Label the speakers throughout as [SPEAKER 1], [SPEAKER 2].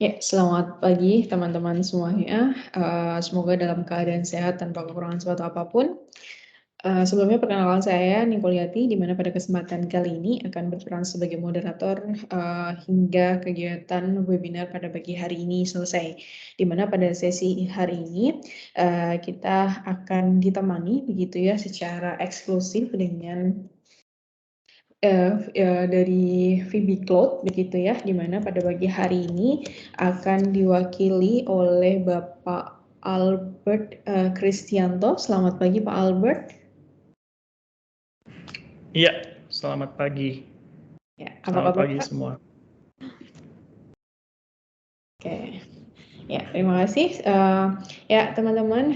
[SPEAKER 1] Ya, selamat pagi teman-teman semuanya. Semoga dalam keadaan sehat tanpa kekurangan suatu apapun. Sebelumnya perkenalkan saya Nicoleati, di mana pada kesempatan kali ini akan berperan sebagai moderator hingga kegiatan webinar pada pagi hari ini selesai. Di mana pada sesi hari ini kita akan ditemani begitu ya secara eksklusif dengan dari VB Cloud begitu ya, di mana pada pagi hari ini akan diwakili oleh Bapak Albert Kristianto. Selamat pagi Pak Albert.
[SPEAKER 2] Iya, selamat pagi.
[SPEAKER 1] Ya, apa
[SPEAKER 2] Selamat
[SPEAKER 1] kabar
[SPEAKER 2] pagi
[SPEAKER 1] Pak?
[SPEAKER 2] semua.
[SPEAKER 1] Oke. Ya, terima kasih. Ya, teman-teman,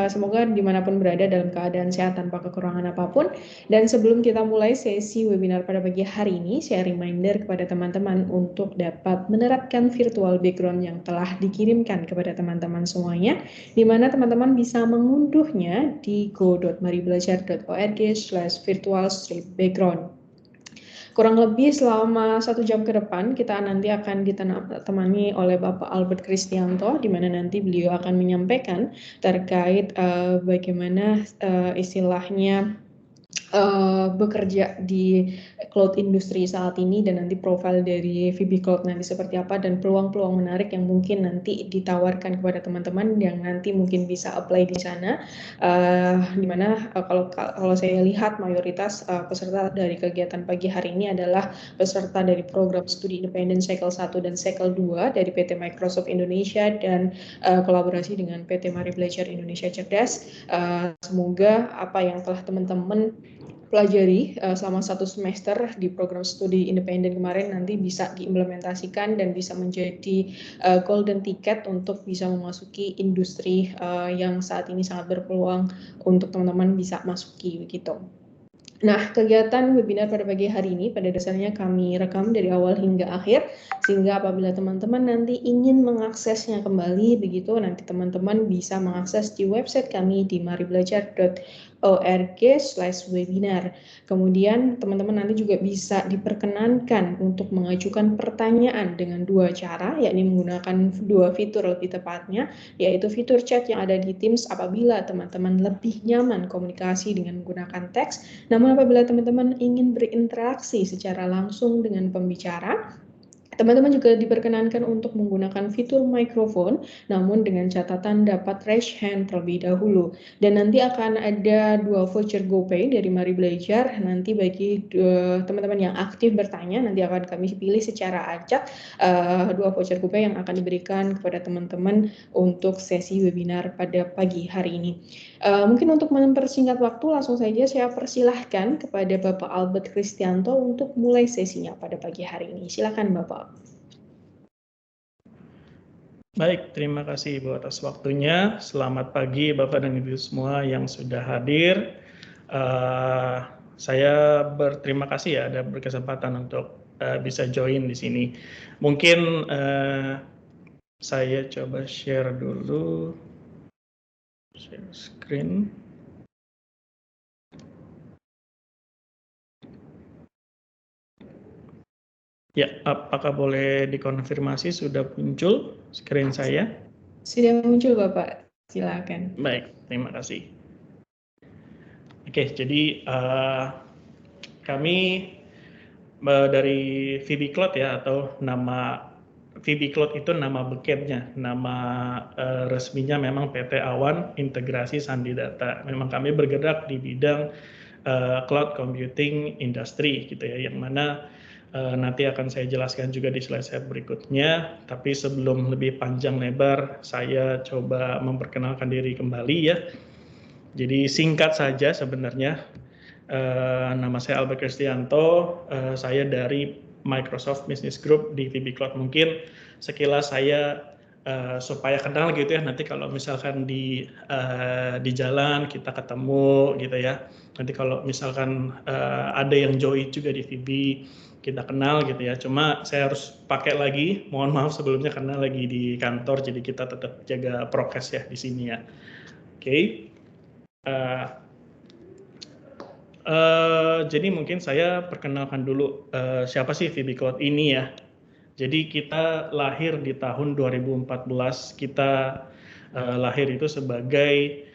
[SPEAKER 1] semoga dimanapun berada dalam keadaan sehat tanpa kekurangan apapun. Dan sebelum kita mulai sesi webinar pada pagi hari ini, saya reminder kepada teman-teman untuk dapat menerapkan virtual background yang telah dikirimkan kepada teman-teman semuanya, di mana teman-teman bisa mengunduhnya di go.maribelajar.org/virtual-background. Kurang lebih selama 1 jam ke depan kita nanti akan ditemani oleh Bapak Albert Kristianto, di mana nanti beliau akan menyampaikan terkait bagaimana istilahnya bekerja di cloud industri saat ini, dan nanti profil dari VB Cloud nanti seperti apa, dan peluang-peluang menarik yang mungkin nanti ditawarkan kepada teman-teman yang nanti mungkin bisa apply di sana. Dimana kalau saya lihat mayoritas peserta dari kegiatan pagi hari ini adalah peserta dari program studi independen Cycle 1 dan Cycle 2 dari PT Microsoft Indonesia dan kolaborasi dengan PT Mari Belajar Indonesia Cerdas. Semoga apa yang telah teman-teman pelajari selama 1 semester di program studi independen kemarin nanti bisa diimplementasikan dan bisa menjadi golden ticket untuk bisa memasuki industri yang saat ini sangat berpeluang untuk teman-teman bisa masuki begitu. Nah, kegiatan webinar pada pagi hari ini pada dasarnya kami rekam dari awal hingga akhir, sehingga apabila teman-teman nanti ingin mengaksesnya kembali begitu, nanti teman-teman bisa mengakses di website kami di maribelajar.org/webinar. Kemudian teman-teman nanti juga bisa diperkenankan untuk mengajukan pertanyaan dengan 2 cara, yakni menggunakan 2 fitur lebih tepatnya, yaitu fitur chat yang ada di Teams apabila teman-teman lebih nyaman komunikasi dengan menggunakan teks. Namun apabila teman-teman ingin berinteraksi secara langsung dengan pembicara, teman-teman juga diperkenankan untuk menggunakan fitur mikrofon, namun dengan catatan dapat raise hand terlebih dahulu. Dan nanti akan ada 2 voucher GoPay dari Mari Belajar. Nanti bagi teman-teman yang aktif bertanya, nanti akan kami pilih secara acak 2 voucher GoPay yang akan diberikan kepada teman-teman untuk sesi webinar pada pagi hari ini. Mungkin untuk mempersingkat waktu, langsung saja saya persilahkan kepada Bapak Albert Kristianto untuk mulai sesinya pada pagi hari ini. Silakan Bapak.
[SPEAKER 2] Baik, terima kasih Ibu atas waktunya. Selamat pagi Bapak dan Ibu semua yang sudah hadir. Saya berterima kasih ya ada berkesempatan untuk bisa join di sini. Mungkin saya coba share dulu, share screen. Ya, apakah boleh dikonfirmasi sudah muncul screen saya?
[SPEAKER 1] Sudah muncul Bapak, silakan.
[SPEAKER 2] Baik, terima kasih. Oke, jadi kami dari VB Cloud ya, atau nama VB Cloud itu nama bekennya, nama resminya memang PT Awan Integrasi Sandi Data. Memang kami bergerak di bidang cloud computing industry gitu ya, yang mana nanti akan saya jelaskan juga di slide berikutnya. Tapi sebelum lebih panjang lebar, saya coba memperkenalkan diri kembali ya. Jadi singkat saja sebenarnya. Nama saya Albert Kristianto, saya dari Microsoft Business Group di VB Cloud. Mungkin sekilas saya supaya kenal gitu ya, nanti kalau misalkan di jalan kita ketemu gitu ya, nanti kalau misalkan ada yang join juga di VB, kita kenal gitu ya. Cuma saya harus pakai lagi, mohon maaf sebelumnya karena lagi di kantor, jadi kita tetap jaga prokes ya di sini ya. Oke. Jadi mungkin saya perkenalkan dulu siapa sih VB Cloud ini ya. Jadi kita lahir di tahun 2014, kita lahir itu sebagai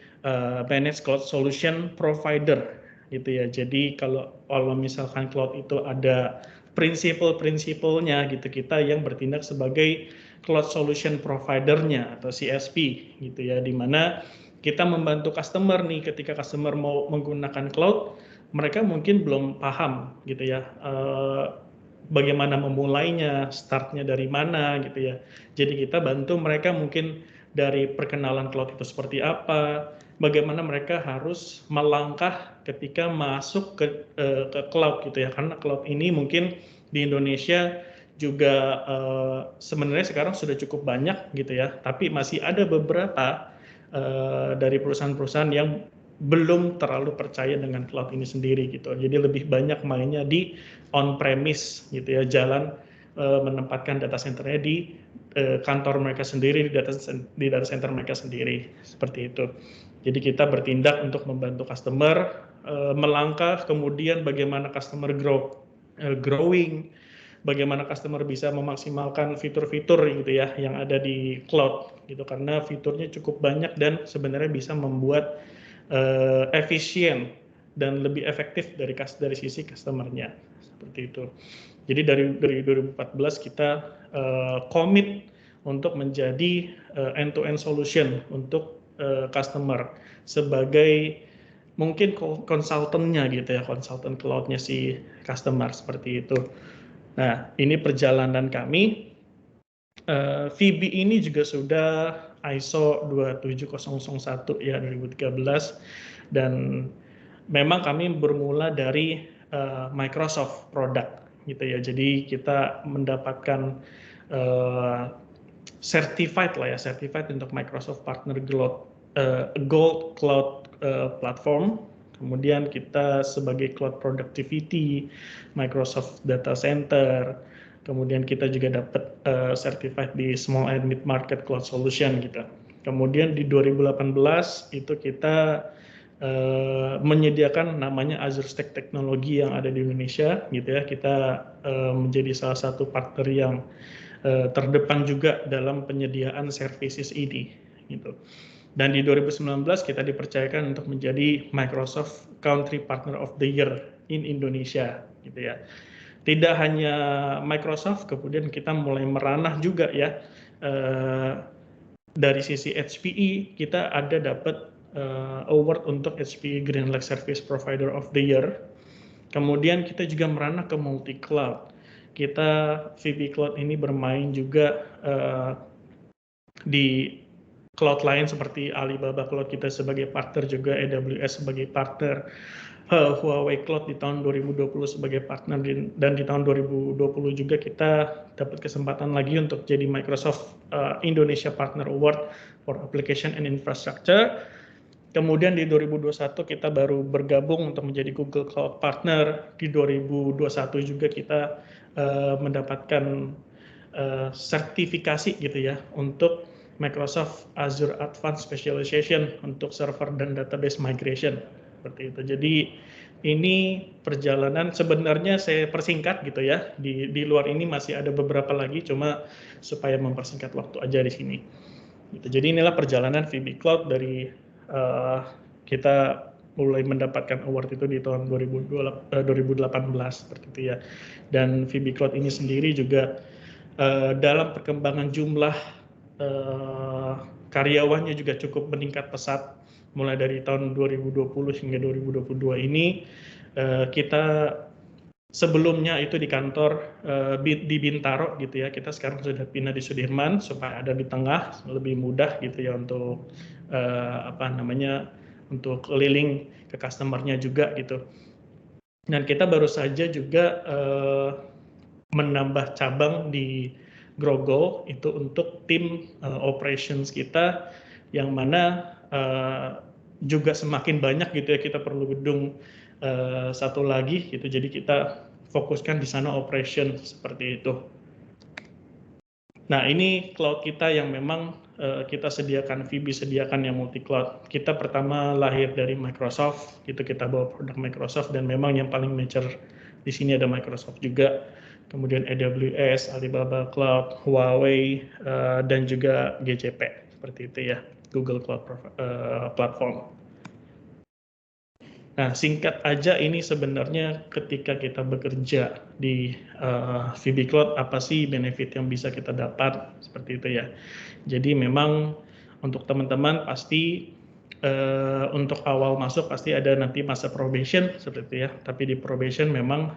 [SPEAKER 2] managed cloud solution provider gitu ya. Jadi kalau misalkan cloud itu ada prinsip-prinsipnya gitu, kita yang bertindak sebagai cloud solution provider-nya atau CSP gitu ya, di mana kita membantu customer nih ketika customer mau menggunakan cloud, mereka mungkin belum paham gitu ya, bagaimana memulainya, startnya dari mana gitu ya. Jadi kita bantu mereka mungkin dari perkenalan cloud itu seperti apa, bagaimana mereka harus melangkah ketika masuk ke cloud gitu ya, karena cloud ini mungkin di Indonesia juga sebenarnya sekarang sudah cukup banyak gitu ya, tapi masih ada beberapa dari perusahaan-perusahaan yang belum terlalu percaya dengan cloud ini sendiri gitu. Jadi lebih banyak mainnya di on-premise gitu ya, jalan menempatkan data centernya di kantor mereka sendiri, di data center mereka sendiri, seperti itu. Jadi kita bertindak untuk membantu customer melangkah, kemudian bagaimana customer growing, bagaimana customer bisa memaksimalkan fitur-fitur gitu ya yang ada di cloud gitu, karena fiturnya cukup banyak dan sebenarnya bisa membuat efisien dan lebih efektif dari sisi customernya, seperti itu. Jadi dari 2014 kita komit untuk menjadi end-to-end solution untuk customer sebagai mungkin konsultannya gitu ya, konsultan cloudnya si customer, seperti itu. Nah, ini perjalanan kami. VB ini juga sudah ISO 27001 ya 2013, dan memang kami bermula dari Microsoft product gitu ya. Jadi kita mendapatkan certified untuk Microsoft Partner Gold Cloud Platform. Kemudian kita sebagai Cloud Productivity, Microsoft Data Center, kemudian kita juga dapat certified di Small and Mid Market Cloud Solution gitu. Kemudian di 2018 itu kita menyediakan namanya Azure Stack Technology yang ada di Indonesia gitu ya. Kita menjadi salah satu partner yang terdepan juga dalam penyediaan services ini gitu. Dan di 2019 kita dipercayakan untuk menjadi Microsoft Country Partner of the Year in Indonesia gitu ya. Tidak hanya Microsoft, kemudian kita mulai meranah juga ya, dari sisi HPE kita ada dapat award untuk HPE GreenLake Service Provider of the Year. Kemudian kita juga meranah ke multi cloud. Kita VB Cloud ini bermain juga di cloud lain seperti Alibaba Cloud kita sebagai partner, juga AWS sebagai partner, Huawei Cloud di tahun 2020 sebagai partner, dan di tahun 2020 juga kita dapat kesempatan lagi untuk jadi Microsoft Indonesia Partner Award for Application and Infrastructure. Kemudian di 2021 kita baru bergabung untuk menjadi Google Cloud Partner. Di 2021 juga kita mendapatkan sertifikasi gitu ya untuk Microsoft Azure Advanced Specialization untuk server dan database migration, seperti itu. Jadi ini perjalanan sebenarnya saya persingkat gitu ya. Di luar ini masih ada beberapa lagi, cuma supaya mempersingkat waktu aja di sini. Gitu. Jadi inilah perjalanan VB Cloud dari kita mulai mendapatkan award itu di tahun 2018 seperti itu ya. Dan VB Cloud ini sendiri juga dalam perkembangan jumlah karyawannya juga cukup meningkat pesat, mulai dari tahun 2020 hingga 2022 ini. Kita sebelumnya itu di kantor di Bintaro gitu ya, kita sekarang sudah pindah di Sudirman supaya ada di tengah, lebih mudah gitu ya untuk untuk keliling ke customernya juga gitu. Dan kita baru saja juga menambah cabang di Grogol itu untuk tim operations kita, yang mana juga semakin banyak gitu ya, kita perlu gedung satu lagi gitu, jadi kita fokuskan di sana operation, seperti itu. Nah, ini cloud kita yang memang kita sediakan, VB sediakan yang multi cloud. Kita pertama lahir dari Microsoft, gitu, kita bawa produk Microsoft, dan memang yang paling major di sini ada Microsoft juga. kemudian AWS, Alibaba Cloud, Huawei, dan juga GCP, seperti itu ya, Google Cloud Platform. Nah, singkat aja ini sebenarnya ketika kita bekerja di VB Cloud, apa sih benefit yang bisa kita dapat, seperti itu ya. Jadi memang untuk teman-teman pasti untuk awal masuk pasti ada nanti masa probation, seperti itu ya. Tapi di probation memang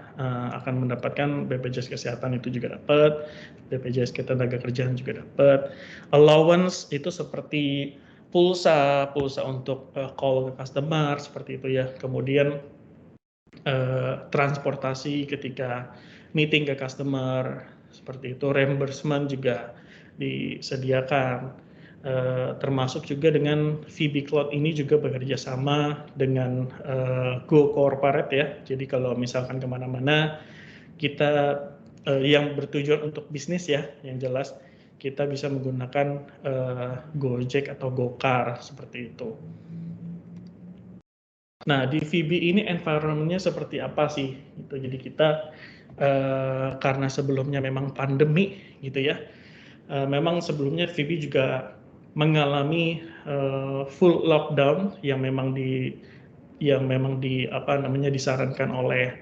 [SPEAKER 2] akan mendapatkan BPJS Kesehatan itu juga dapat, BPJS Ketenagakerjaan juga dapat. Allowance itu seperti pulsa untuk call ke customer, seperti itu ya. Kemudian transportasi ketika meeting ke customer, seperti itu. Reimbursement juga disediakan, termasuk juga dengan VB Cloud ini juga bekerja sama dengan Go Corporate ya. Jadi kalau misalkan kemana-mana kita yang bertujuan untuk bisnis ya, yang jelas kita bisa menggunakan Gojek atau Gokar, seperti itu. Nah, di VB ini environment-nya seperti apa sih? Gitu. Jadi kita karena sebelumnya memang pandemi gitu ya, memang sebelumnya VB juga mengalami full lockdown yang memang disarankan oleh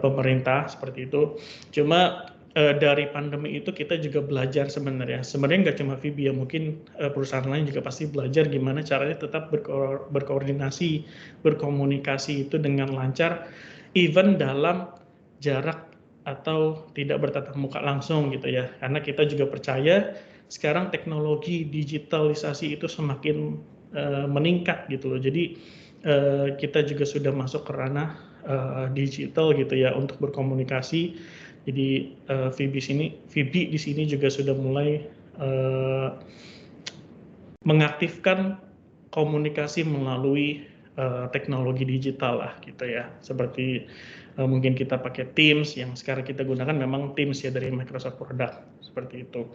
[SPEAKER 2] pemerintah, seperti itu. Cuma dari pandemi itu kita juga belajar sebenarnya nggak cuma VB ya, mungkin perusahaan lain juga pasti belajar gimana caranya tetap berkoordinasi, berkomunikasi itu dengan lancar, even dalam jarak atau tidak bertatap muka langsung gitu ya. Karena kita juga percaya sekarang teknologi digitalisasi itu semakin meningkat gitu loh. Jadi kita juga sudah masuk ke ranah digital gitu ya untuk berkomunikasi. Jadi VB di sini juga sudah mulai mengaktifkan komunikasi melalui teknologi digital lah gitu ya. Seperti mungkin kita pakai Teams, yang sekarang kita gunakan memang Teams ya dari Microsoft Product, seperti itu.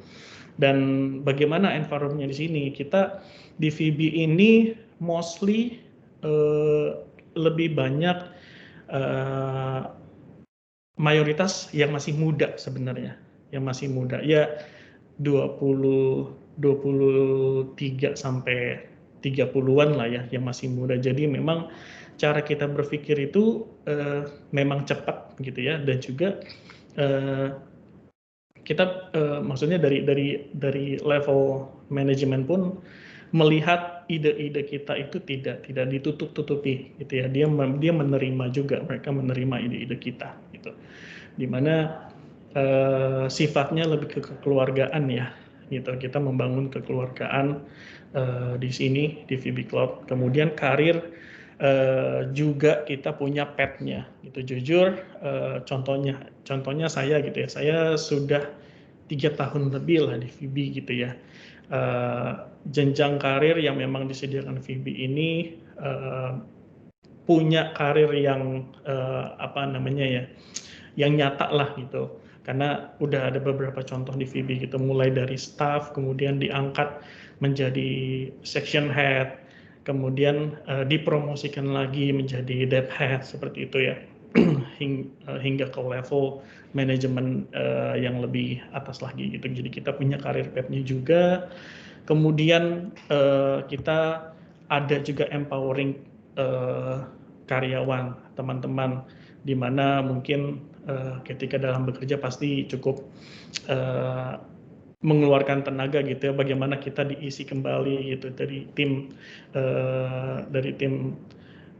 [SPEAKER 2] Dan bagaimana environment-nya di sini? Kita di VB ini mostly lebih banyak mayoritas yang masih muda sebenarnya, yang masih muda ya, 23 sampai 30-an lah ya, yang masih muda. Jadi memang cara kita berpikir itu memang cepat gitu ya, dan juga kita maksudnya dari level manajemen pun melihat ide-ide kita itu tidak ditutup-tutupi gitu ya. Dia menerima juga, mereka menerima ide-ide kita gitu. Dimana sifatnya lebih ke kekeluargaan ya gitu. Kita membangun kekeluargaan di sini di VB Cloud. Kemudian karir juga kita punya petnya gitu. Jujur contohnya saya gitu ya. Saya sudah 3 tahun lebih lah di VB gitu ya. Jenjang karir yang memang disediakan VB ini punya karir yang yang nyata lah gitu. Karena udah ada beberapa contoh di VB gitu, mulai dari staff, kemudian diangkat menjadi section head, kemudian dipromosikan lagi menjadi dev head, seperti itu ya, hingga ke level manajemen yang lebih atas lagi gitu. Jadi kita punya karir path-nya juga. Kemudian kita ada juga empowering karyawan, teman-teman, di mana mungkin ketika dalam bekerja pasti cukup mengeluarkan tenaga gitu ya, bagaimana kita diisi kembali gitu dari tim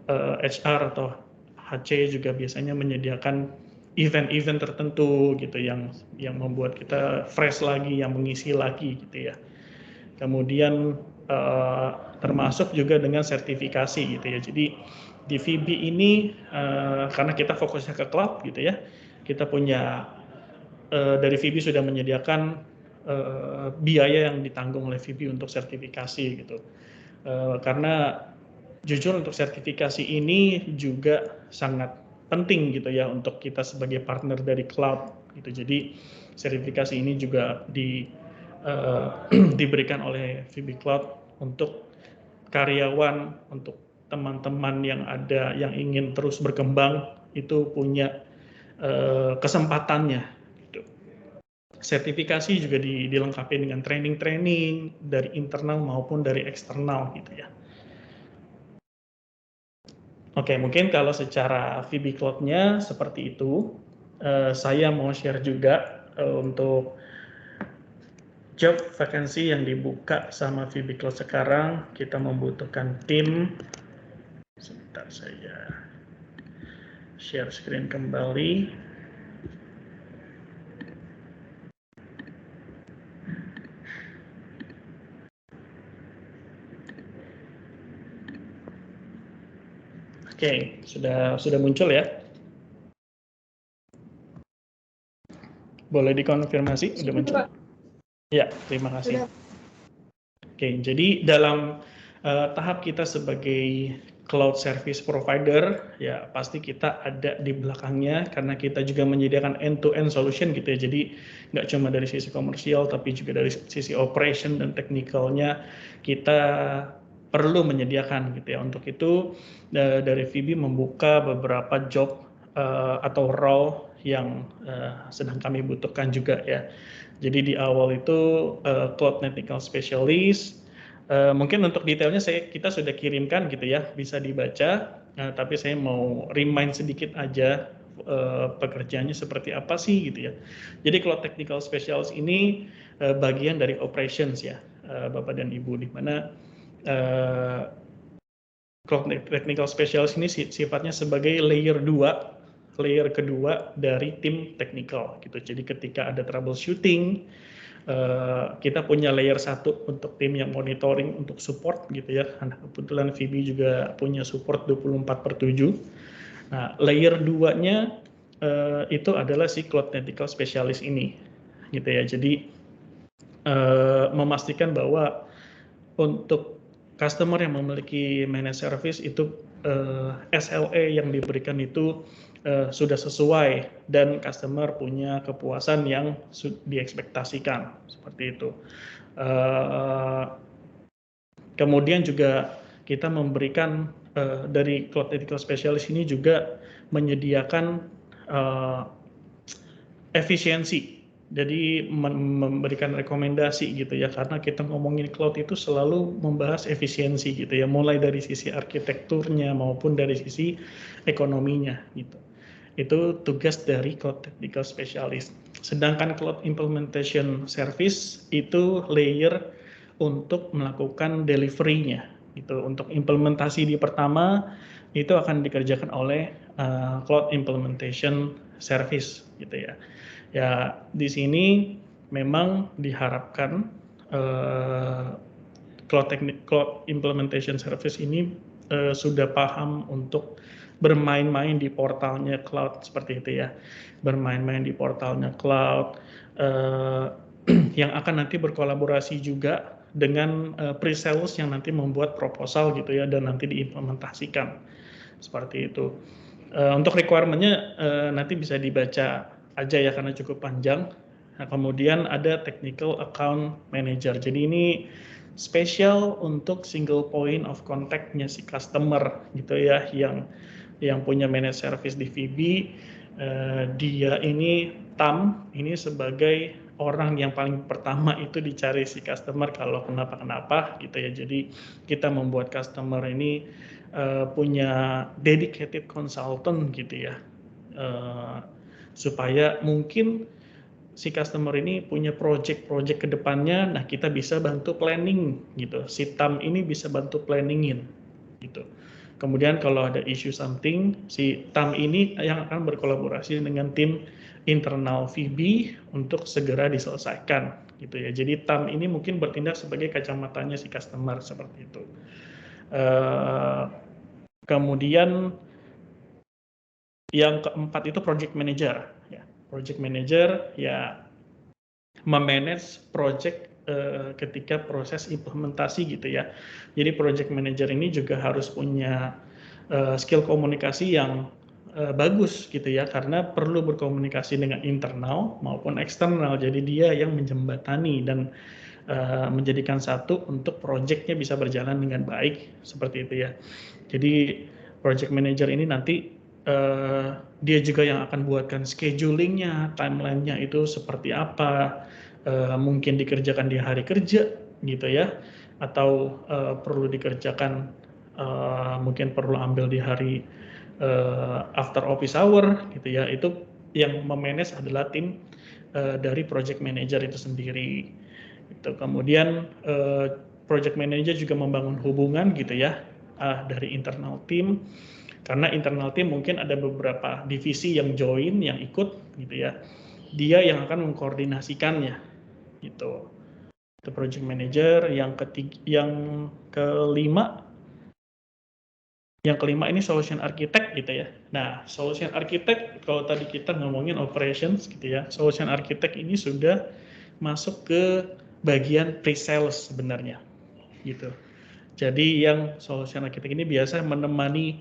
[SPEAKER 2] HR atau HC juga biasanya menyediakan event-event tertentu gitu yang membuat kita fresh lagi, yang mengisi lagi gitu ya. Kemudian termasuk juga dengan sertifikasi gitu ya. Jadi di VB ini karena kita fokusnya ke cloud gitu ya, kita punya dari VB sudah menyediakan biaya yang ditanggung oleh VB untuk sertifikasi gitu. Karena jujur untuk sertifikasi ini juga sangat penting gitu ya untuk kita sebagai partner dari cloud gitu. Jadi sertifikasi ini juga diberikan oleh VB Cloud untuk karyawan, untuk teman-teman yang ada yang ingin terus berkembang itu punya kesempatannya sertifikasi juga dilengkapi dengan training-training dari internal maupun dari eksternal gitu ya. Oke, mungkin kalau secara VB Cloud-nya seperti itu. Saya mau share juga untuk job vacancy yang dibuka sama VB Cloud sekarang. Kita membutuhkan tim. Sebentar, saya share screen kembali. Oke, sudah muncul ya? Boleh dikonfirmasi? Sudah muncul? Ya, terima kasih. Sudah. Oke, jadi dalam tahap kita sebagai cloud service provider, ya pasti kita ada di belakangnya karena kita juga menyediakan end-to-end solution gitu ya. Jadi nggak cuma dari sisi komersial, tapi juga dari sisi operation dan technicalnya kita perlu menyediakan gitu ya. Untuk itu dari VB membuka beberapa job atau role yang sedang kami butuhkan juga ya. Jadi di awal itu Cloud Technical Specialist. Mungkin untuk detailnya kita sudah kirimkan gitu ya, bisa dibaca. Tapi saya mau remind sedikit aja pekerjaannya seperti apa sih gitu ya. Jadi Cloud Technical Specialist ini bagian dari operations ya, Bapak dan Ibu, di mana Cloud Technical Specialist ini sifatnya sebagai layer kedua dari tim technical gitu. Jadi ketika ada troubleshooting, kita punya layer 1 untuk tim yang monitoring untuk support gitu ya. Nah, kebetulan VB juga punya support 24/7. Nah, layer 2-nya itu adalah si Cloud Technical Specialist ini gitu ya. Jadi memastikan bahwa untuk customer yang memiliki managed service itu SLA yang diberikan itu sudah sesuai dan customer punya kepuasan yang diekspektasikan seperti itu. Kemudian juga kita memberikan dari Cloud Technical Specialist ini juga menyediakan efisiensi. Jadi memberikan rekomendasi gitu ya, karena kita ngomongin cloud itu selalu membahas efisiensi gitu ya, mulai dari sisi arsitekturnya maupun dari sisi ekonominya gitu. Itu tugas dari Cloud Technical Specialist. Sedangkan Cloud Implementation Service itu layer untuk melakukan delivery-nya gitu. Untuk implementasi di pertama itu akan dikerjakan oleh Cloud Implementation Service gitu ya. Ya, di sini memang diharapkan Cloud Implementation Service ini sudah paham untuk bermain-main di portalnya cloud seperti itu ya. Bermain-main di portalnya cloud yang akan nanti berkolaborasi juga dengan pre-sales yang nanti membuat proposal gitu ya dan nanti diimplementasikan seperti itu. Untuk requirement-nya nanti bisa dibaca aja ya karena cukup panjang. Nah, kemudian ada Technical Account Manager. Jadi ini spesial untuk single point of contact-nya si customer gitu ya, yang punya managed service di VB. Dia ini TAM ini sebagai orang yang paling pertama itu dicari si customer kalau kenapa-kenapa gitu ya. Jadi kita membuat customer ini punya dedicated consultant gitu ya, supaya mungkin si customer ini punya project-project ke depannya, nah kita bisa bantu planning gitu. Si TAM ini bisa bantu planningin gitu. Kemudian kalau ada issue something, si TAM ini yang akan berkolaborasi dengan tim internal VB untuk segera diselesaikan gitu ya. Jadi TAM ini mungkin bertindak sebagai kacamatanya si customer seperti itu. Kemudian yang keempat itu project manager ya. Project manager ya memanage project ketika proses implementasi gitu ya. Jadi project manager ini juga harus punya skill komunikasi yang bagus gitu ya, karena perlu berkomunikasi dengan internal maupun eksternal. Jadi dia yang menjembatani dan menjadikan satu untuk projectnya bisa berjalan dengan baik seperti itu ya. Jadi project manager ini nanti dia juga yang akan buatkan schedulingnya, timelinenya itu seperti apa, mungkin dikerjakan di hari kerja gitu ya, atau perlu dikerjakan mungkin perlu ambil di hari after office hour gitu ya. Itu yang memanage adalah tim dari project manager itu sendiri. Itu kemudian project manager juga membangun hubungan gitu ya dari internal tim, karena internal tim mungkin ada beberapa divisi yang join, yang ikut gitu ya. Dia yang akan mengkoordinasikannya gitu. Itu project manager. Yang kelima ini solution architect gitu ya. Nah, solution architect kalau tadi kita ngomongin operations gitu ya, solution architect ini sudah masuk ke bagian pre-sales sebenarnya gitu. Jadi yang solution architect ini biasa menemani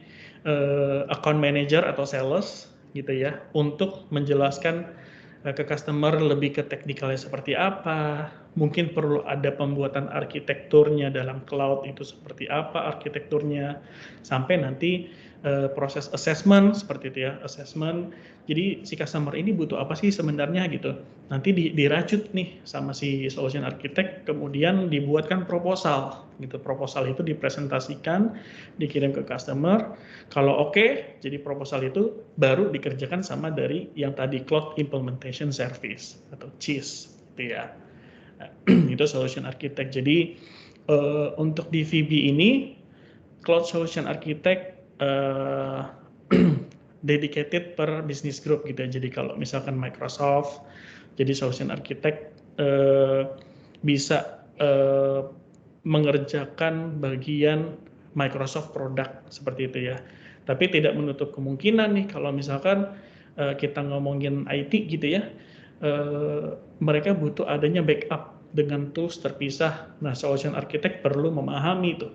[SPEAKER 2] account manager atau sales gitu ya, untuk menjelaskan ke customer lebih ke teknikalnya seperti apa, mungkin perlu ada pembuatan arsitekturnya dalam cloud itu seperti apa arsitekturnya, sampai nanti proses assessment seperti itu ya, assessment. Jadi si customer ini butuh apa sih sebenarnya gitu. Nanti dirajut nih sama si solution architect, kemudian dibuatkan proposal gitu. Proposal itu dipresentasikan, dikirim ke customer. Kalau oke, jadi proposal itu baru dikerjakan sama dari yang tadi Cloud Implementation Service atau CIS gitu ya. Itu solution architect. Jadi untuk di VB ini Cloud Solution Architect dedicated per business group gitu ya. Jadi kalau misalkan Microsoft, jadi Solution Architect bisa mengerjakan bagian Microsoft product seperti itu ya. Tapi tidak menutup kemungkinan nih kalau misalkan kita ngomongin IT gitu ya, mereka butuh adanya backup dengan tools terpisah. Nah, Solution Architect perlu memahami itu.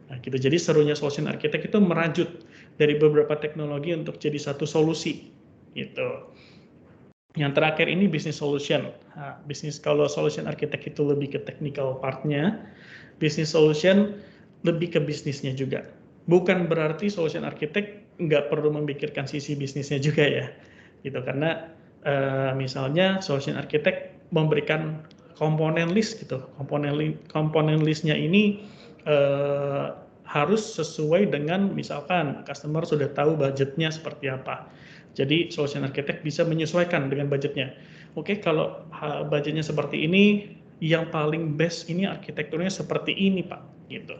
[SPEAKER 2] Nah, gitu. Jadi serunya solution architect itu merajut dari beberapa teknologi untuk jadi satu solusi, gitu. Yang terakhir ini business solution. Nah, kalau solution architect itu lebih ke technical partnya, business solution lebih ke bisnisnya juga. Bukan berarti solution architect nggak perlu memikirkan sisi bisnisnya juga ya, gitu. Karena misalnya solution architect memberikan komponen list gitu. Komponen listnya ini harus sesuai dengan misalkan customer sudah tahu budgetnya seperti apa. Jadi solution architect bisa menyesuaikan dengan budgetnya. Oke, kalau budgetnya seperti ini, yang paling best ini arsitekturnya seperti ini Pak, gitu.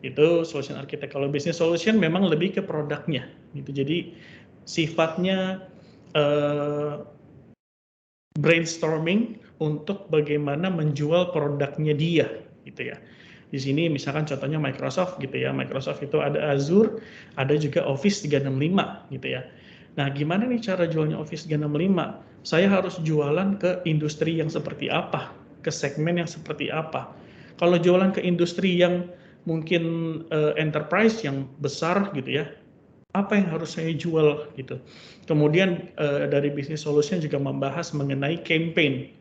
[SPEAKER 2] Itu solution architect. Kalau business solution memang lebih ke produknya, gitu. Jadi sifatnya brainstorming untuk bagaimana menjual produknya dia, gitu ya. Di sini misalkan contohnya Microsoft gitu ya. Microsoft itu ada Azure, ada juga Office 365 gitu ya. Nah, gimana nih cara jualnya Office 365? Saya harus jualan ke industri yang seperti apa? Ke segmen yang seperti apa? Kalau jualan ke industri yang mungkin enterprise yang besar gitu ya, apa yang harus saya jual gitu. Kemudian dari business solution juga membahas mengenai campaign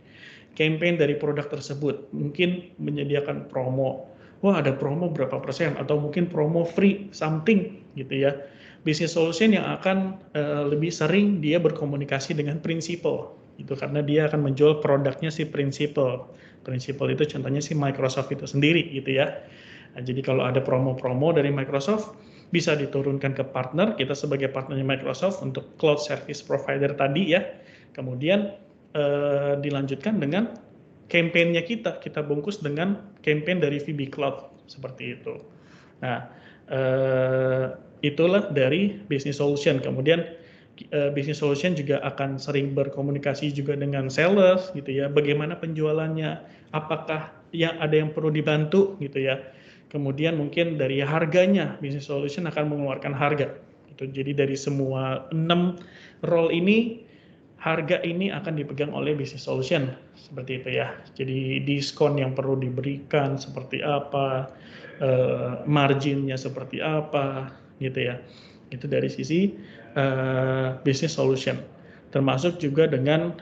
[SPEAKER 2] dari produk tersebut. Mungkin menyediakan promo. Wah, ada promo berapa persen atau mungkin promo free something gitu ya. Business solution yang akan lebih sering dia berkomunikasi dengan principal itu, karena dia akan menjual produknya si principal. Principal itu contohnya si Microsoft itu sendiri gitu ya. Nah, jadi kalau ada promo-promo dari Microsoft, bisa diturunkan ke partner, kita sebagai partnernya Microsoft untuk cloud service provider tadi ya. Kemudian dilanjutkan dengan campaign-nya kita bungkus dengan campaign dari VB Cloud, seperti itu. Nah, itulah dari business solution. Kemudian business solution juga akan sering berkomunikasi juga dengan sellers gitu ya. Bagaimana penjualannya? Apakah ada yang perlu dibantu gitu ya? Kemudian mungkin dari harganya, business solution akan mengeluarkan harga. Gitu. Jadi dari semua 6 role ini, harga ini akan dipegang oleh business solution seperti itu ya. Jadi diskon yang perlu diberikan seperti apa, marginnya seperti apa, gitu ya. Itu dari sisi business solution. Termasuk juga dengan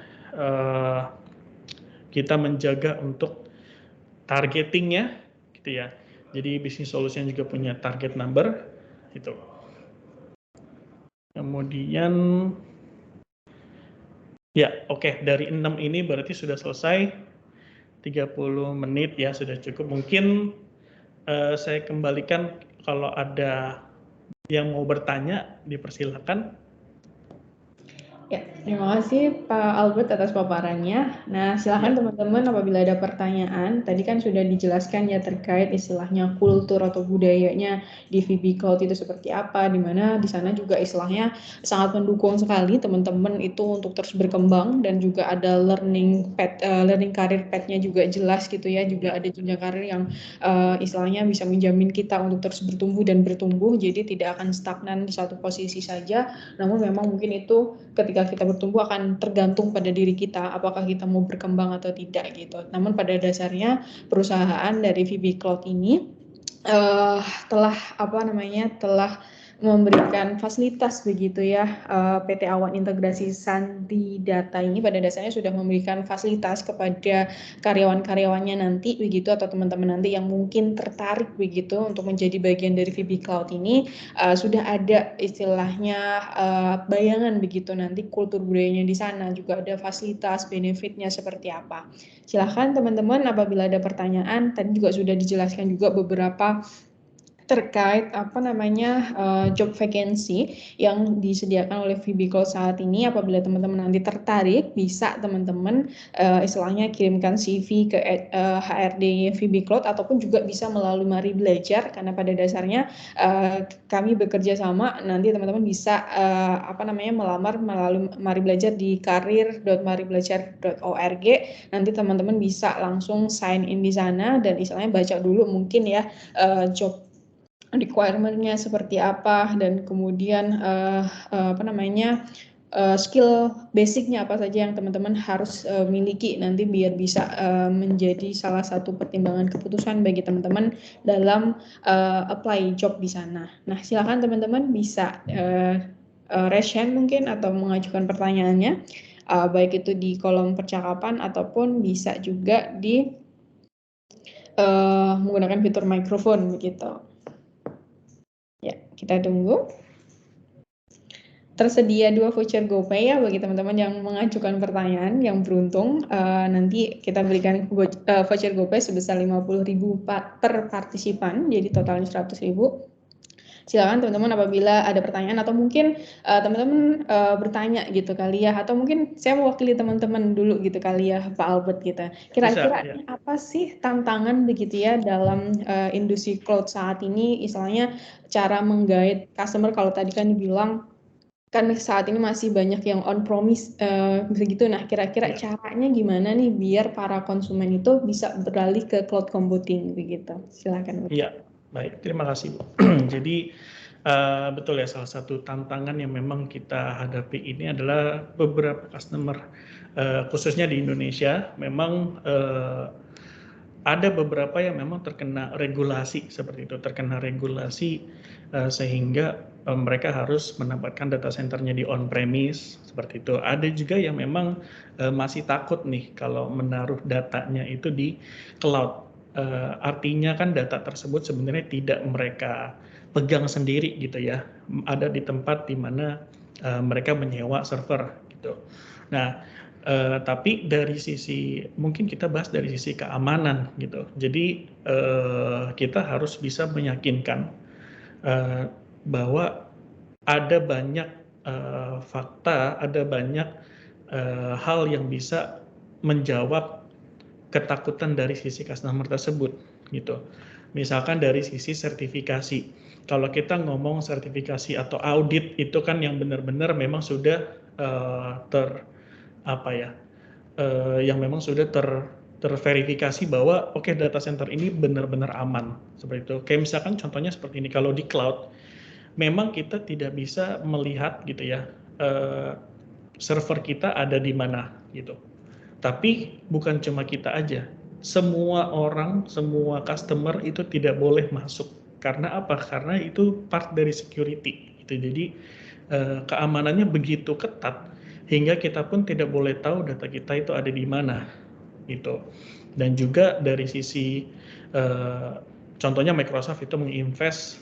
[SPEAKER 2] kita menjaga untuk targetingnya, gitu ya. Jadi business solution juga punya target number, itu. Kemudian ya, oke, dari 6 ini berarti sudah selesai 30 menit ya, sudah cukup. Mungkin saya kembalikan kalau ada yang mau bertanya, dipersilakan.
[SPEAKER 1] Ya, terima kasih Pak Albert atas paparannya. Nah, silakan
[SPEAKER 2] Ya.
[SPEAKER 1] teman-teman apabila ada pertanyaan. Tadi kan sudah dijelaskan ya terkait istilahnya kultur atau budayanya di VB Cloud itu seperti apa, di mana di sana juga istilahnya sangat mendukung sekali teman-teman itu untuk terus berkembang, dan juga ada learning career path-nya juga jelas gitu ya, juga ada jenjang karir yang istilahnya bisa menjamin kita untuk terus bertumbuh dan bertumbuh, jadi tidak akan stagnan di satu posisi saja. Namun memang mungkin itu ketika kita bertumbuh akan tergantung pada diri kita, apakah kita mau berkembang atau tidak gitu. Namun pada dasarnya perusahaan dari VB Cloud ini telah memberikan fasilitas begitu ya. PT Awan Integrasi Sandi Data ini pada dasarnya sudah memberikan fasilitas kepada karyawan-karyawannya nanti begitu, atau teman-teman nanti yang mungkin tertarik begitu untuk menjadi bagian dari VB Cloud ini. Sudah ada istilahnya bayangan begitu nanti kultur budayanya di sana, juga ada fasilitas benefitnya seperti apa. Silahkan teman-teman apabila ada pertanyaan. Tadi juga sudah dijelaskan juga beberapa terkait job vacancy yang disediakan oleh VB Cloud saat ini. Apabila teman-teman nanti tertarik, bisa teman-teman istilahnya kirimkan CV ke HRD VB Cloud, ataupun juga bisa melalui Mari Belajar, karena pada dasarnya kami bekerja sama. Nanti teman-teman bisa melamar melalui Mari Belajar di karir.maribelajar.org. Nanti teman-teman bisa langsung sign in di sana dan istilahnya baca dulu mungkin ya job requirement-nya seperti apa, dan kemudian skill basicnya apa saja yang teman-teman harus miliki nanti biar bisa menjadi salah satu pertimbangan keputusan bagi teman-teman dalam apply job di sana. Nah, silakan teman-teman bisa raise hand mungkin atau mengajukan pertanyaannya, baik itu di kolom percakapan ataupun bisa juga di menggunakan fitur mikrofon begitu. Ya, kita tunggu. Tersedia 2 voucher GoPay ya bagi teman-teman yang mengajukan pertanyaan yang beruntung. Nanti kita berikan voucher GoPay sebesar 50.000 per partisipan, jadi totalnya 100.000. Silakan teman-teman apabila ada pertanyaan, atau mungkin teman-teman bertanya gitu kali ya, atau mungkin saya mewakili teman-teman dulu gitu kali ya Pak Albert gitu. Kira-kira
[SPEAKER 2] Ya.
[SPEAKER 1] apa sih tantangan begitu ya dalam industri cloud saat ini, istilahnya cara menggait customer? Kalau tadi kan dibilang kan saat ini masih banyak yang on promise begitu. Nah, kira-kira caranya gimana nih biar para konsumen itu bisa beralih ke cloud computing begitu? Silakan.
[SPEAKER 2] Iya, baik, terima kasih Bu. Jadi betul ya, salah satu tantangan yang memang kita hadapi ini adalah beberapa customer khususnya di Indonesia memang ada beberapa yang memang terkena regulasi seperti itu, sehingga mereka harus menempatkan data centernya di on-premise seperti itu. Ada juga yang memang masih takut nih kalau menaruh datanya itu di cloud. Artinya kan data tersebut sebenarnya tidak mereka pegang sendiri gitu ya, ada di tempat di mana mereka menyewa server gitu. Nah, tapi dari sisi, mungkin kita bahas dari sisi keamanan gitu. Jadi kita harus bisa meyakinkan bahwa ada banyak fakta, ada banyak hal yang bisa menjawab ketakutan dari sisi customer tersebut gitu. Misalkan dari sisi sertifikasi. Kalau kita ngomong sertifikasi atau audit itu kan yang benar-benar memang sudah yang memang sudah terverifikasi bahwa oke, data center ini benar-benar aman seperti itu. Kayak misalkan contohnya seperti ini, kalau di cloud memang kita tidak bisa melihat gitu ya server kita ada di mana gitu. Tapi bukan cuma kita aja, semua orang, semua customer itu tidak boleh masuk. Karena apa? Karena itu part dari security gitu. Jadi keamanannya begitu ketat hingga kita pun tidak boleh tahu data kita itu ada di mana gitu. Dan juga dari sisi contohnya Microsoft itu menginvest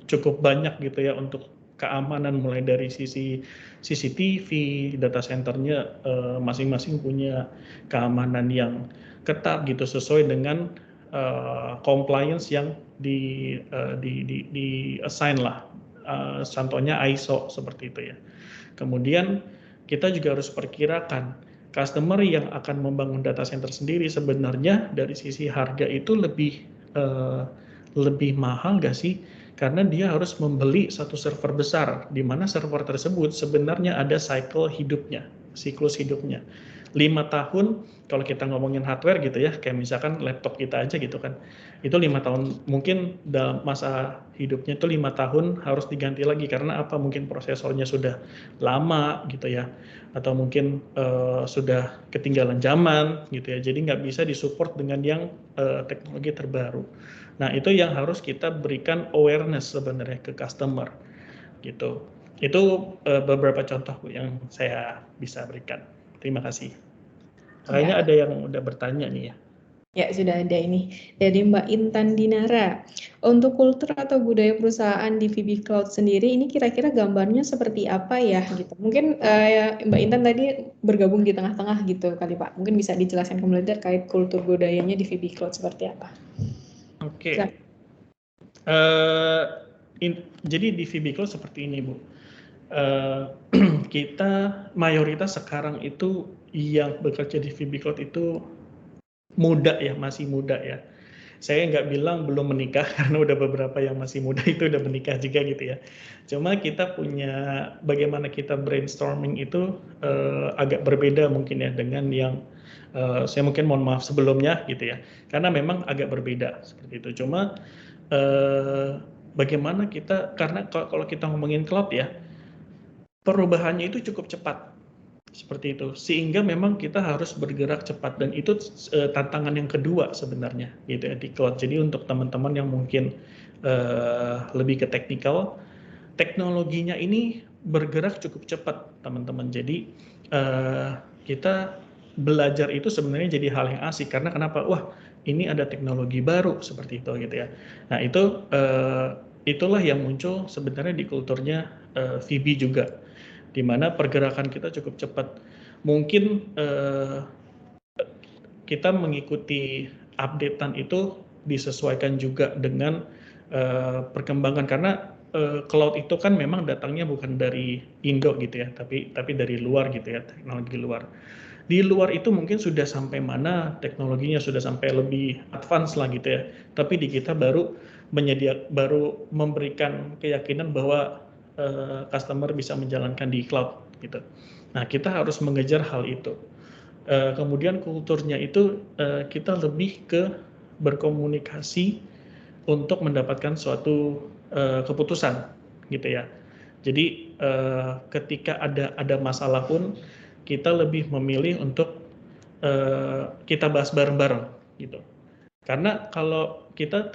[SPEAKER 2] cukup banyak gitu ya untuk keamanan mulai dari sisi CCTV, data centernya masing-masing punya keamanan yang ketat gitu sesuai dengan compliance yang di assign lah, contohnya ISO seperti itu ya. Kemudian kita juga harus perkirakan customer yang akan membangun data center sendiri sebenarnya dari sisi harga itu lebih mahal nggak sih? Karena dia harus membeli satu server besar, di mana server tersebut sebenarnya ada siklus hidupnya. 5 tahun, kalau kita ngomongin hardware gitu ya, kayak misalkan laptop kita aja gitu kan, itu 5 tahun, mungkin dalam masa hidupnya itu 5 tahun harus diganti lagi, karena apa? Mungkin prosesornya sudah lama gitu ya, atau mungkin sudah ketinggalan zaman gitu ya, jadi nggak bisa disupport dengan yang teknologi terbaru. Nah itu yang harus kita berikan awareness sebenarnya ke customer gitu. Itu beberapa contoh yang saya bisa berikan. Terima kasih. Kayaknya
[SPEAKER 1] Ya,
[SPEAKER 2] ada yang udah bertanya nih ya.
[SPEAKER 1] ya sudah ada ini dari Mbak Intan Dinara. Untuk kultur atau budaya perusahaan di VB Cloud sendiri, ini kira-kira gambarnya seperti apa ya gitu. Mungkin Mbak Intan tadi bergabung di tengah-tengah gitu kali Pak. Mungkin bisa dijelaskan kembali terkait kultur budayanya di VB Cloud seperti apa.
[SPEAKER 2] Oke.
[SPEAKER 1] Silakan.
[SPEAKER 2] Jadi di VB Cloud seperti ini Bu. Kita mayoritas sekarang itu yang bekerja di VB Cloud itu muda ya, masih muda ya. Saya nggak bilang belum menikah karena udah beberapa yang masih muda itu udah menikah juga gitu ya. Cuma kita punya bagaimana kita brainstorming itu agak berbeda mungkin ya dengan yang saya mungkin mohon maaf sebelumnya gitu ya. Karena memang agak berbeda seperti itu. Cuma bagaimana kita, karena kalau kita ngomongin cloud ya, perubahannya itu cukup cepat seperti itu, sehingga memang kita harus bergerak cepat, dan itu tantangan yang kedua sebenarnya gitu ya di cloud. Jadi untuk teman-teman yang mungkin lebih ke teknikal, teknologinya ini bergerak cukup cepat teman-teman. Jadi kita belajar itu sebenarnya jadi hal yang asik, karena kenapa? Wah, ini ada teknologi baru seperti itu gitu ya. Nah itu itulah yang muncul sebenarnya di kulturnya VB juga, di mana pergerakan kita cukup cepat. Mungkin kita mengikuti updatean itu disesuaikan juga dengan perkembangan, karena cloud itu kan memang datangnya bukan dari Indo gitu ya, tapi dari luar gitu ya, teknologi luar. Di luar itu mungkin sudah sampai mana teknologinya, sudah sampai lebih advance lah gitu ya. Tapi di kita baru memberikan keyakinan bahwa customer bisa menjalankan di cloud gitu. Nah, kita harus mengejar hal itu. Kemudian kulturnya itu kita lebih ke berkomunikasi untuk mendapatkan suatu keputusan gitu ya. Jadi ketika ada masalah pun kita lebih memilih untuk kita bahas bareng-bareng gitu. Karena kalau kita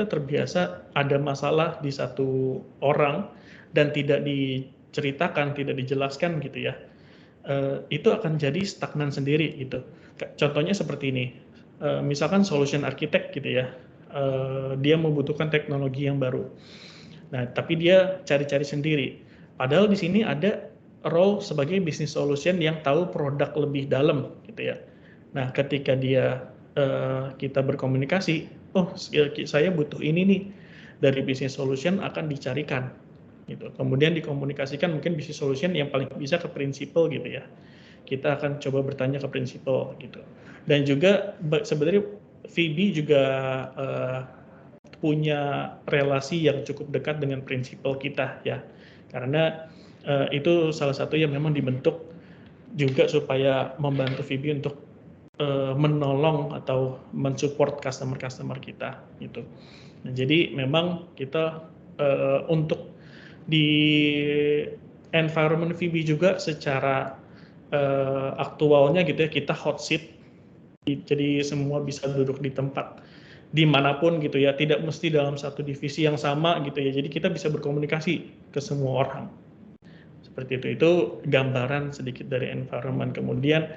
[SPEAKER 2] terbiasa ada masalah di satu orang dan tidak diceritakan, tidak dijelaskan gitu ya, itu akan jadi stagnan sendiri gitu. Contohnya seperti ini, misalkan solution architect gitu ya, dia membutuhkan teknologi yang baru. Nah, tapi dia cari-cari sendiri. Padahal di sini ada role sebagai business solution yang tahu produk lebih dalam gitu ya. Nah, ketika kita berkomunikasi, oh saya butuh ini nih, dari business solution akan dicarikan gitu. Kemudian dikomunikasikan mungkin business solution yang paling bisa ke prinsipal gitu ya. Kita akan coba bertanya ke prinsipal gitu. Dan juga sebenarnya VB juga punya relasi yang cukup dekat dengan prinsipal kita ya. Karena itu salah satu yang memang dibentuk juga supaya membantu VB untuk menolong atau mensupport customer kita gitu. Nah, jadi memang kita untuk di environment VB juga secara aktualnya gitu ya, kita hot seat, jadi semua bisa duduk di tempat dimanapun gitu ya, tidak mesti dalam satu divisi yang sama gitu ya, jadi kita bisa berkomunikasi ke semua orang seperti itu gambaran sedikit dari environment. Kemudian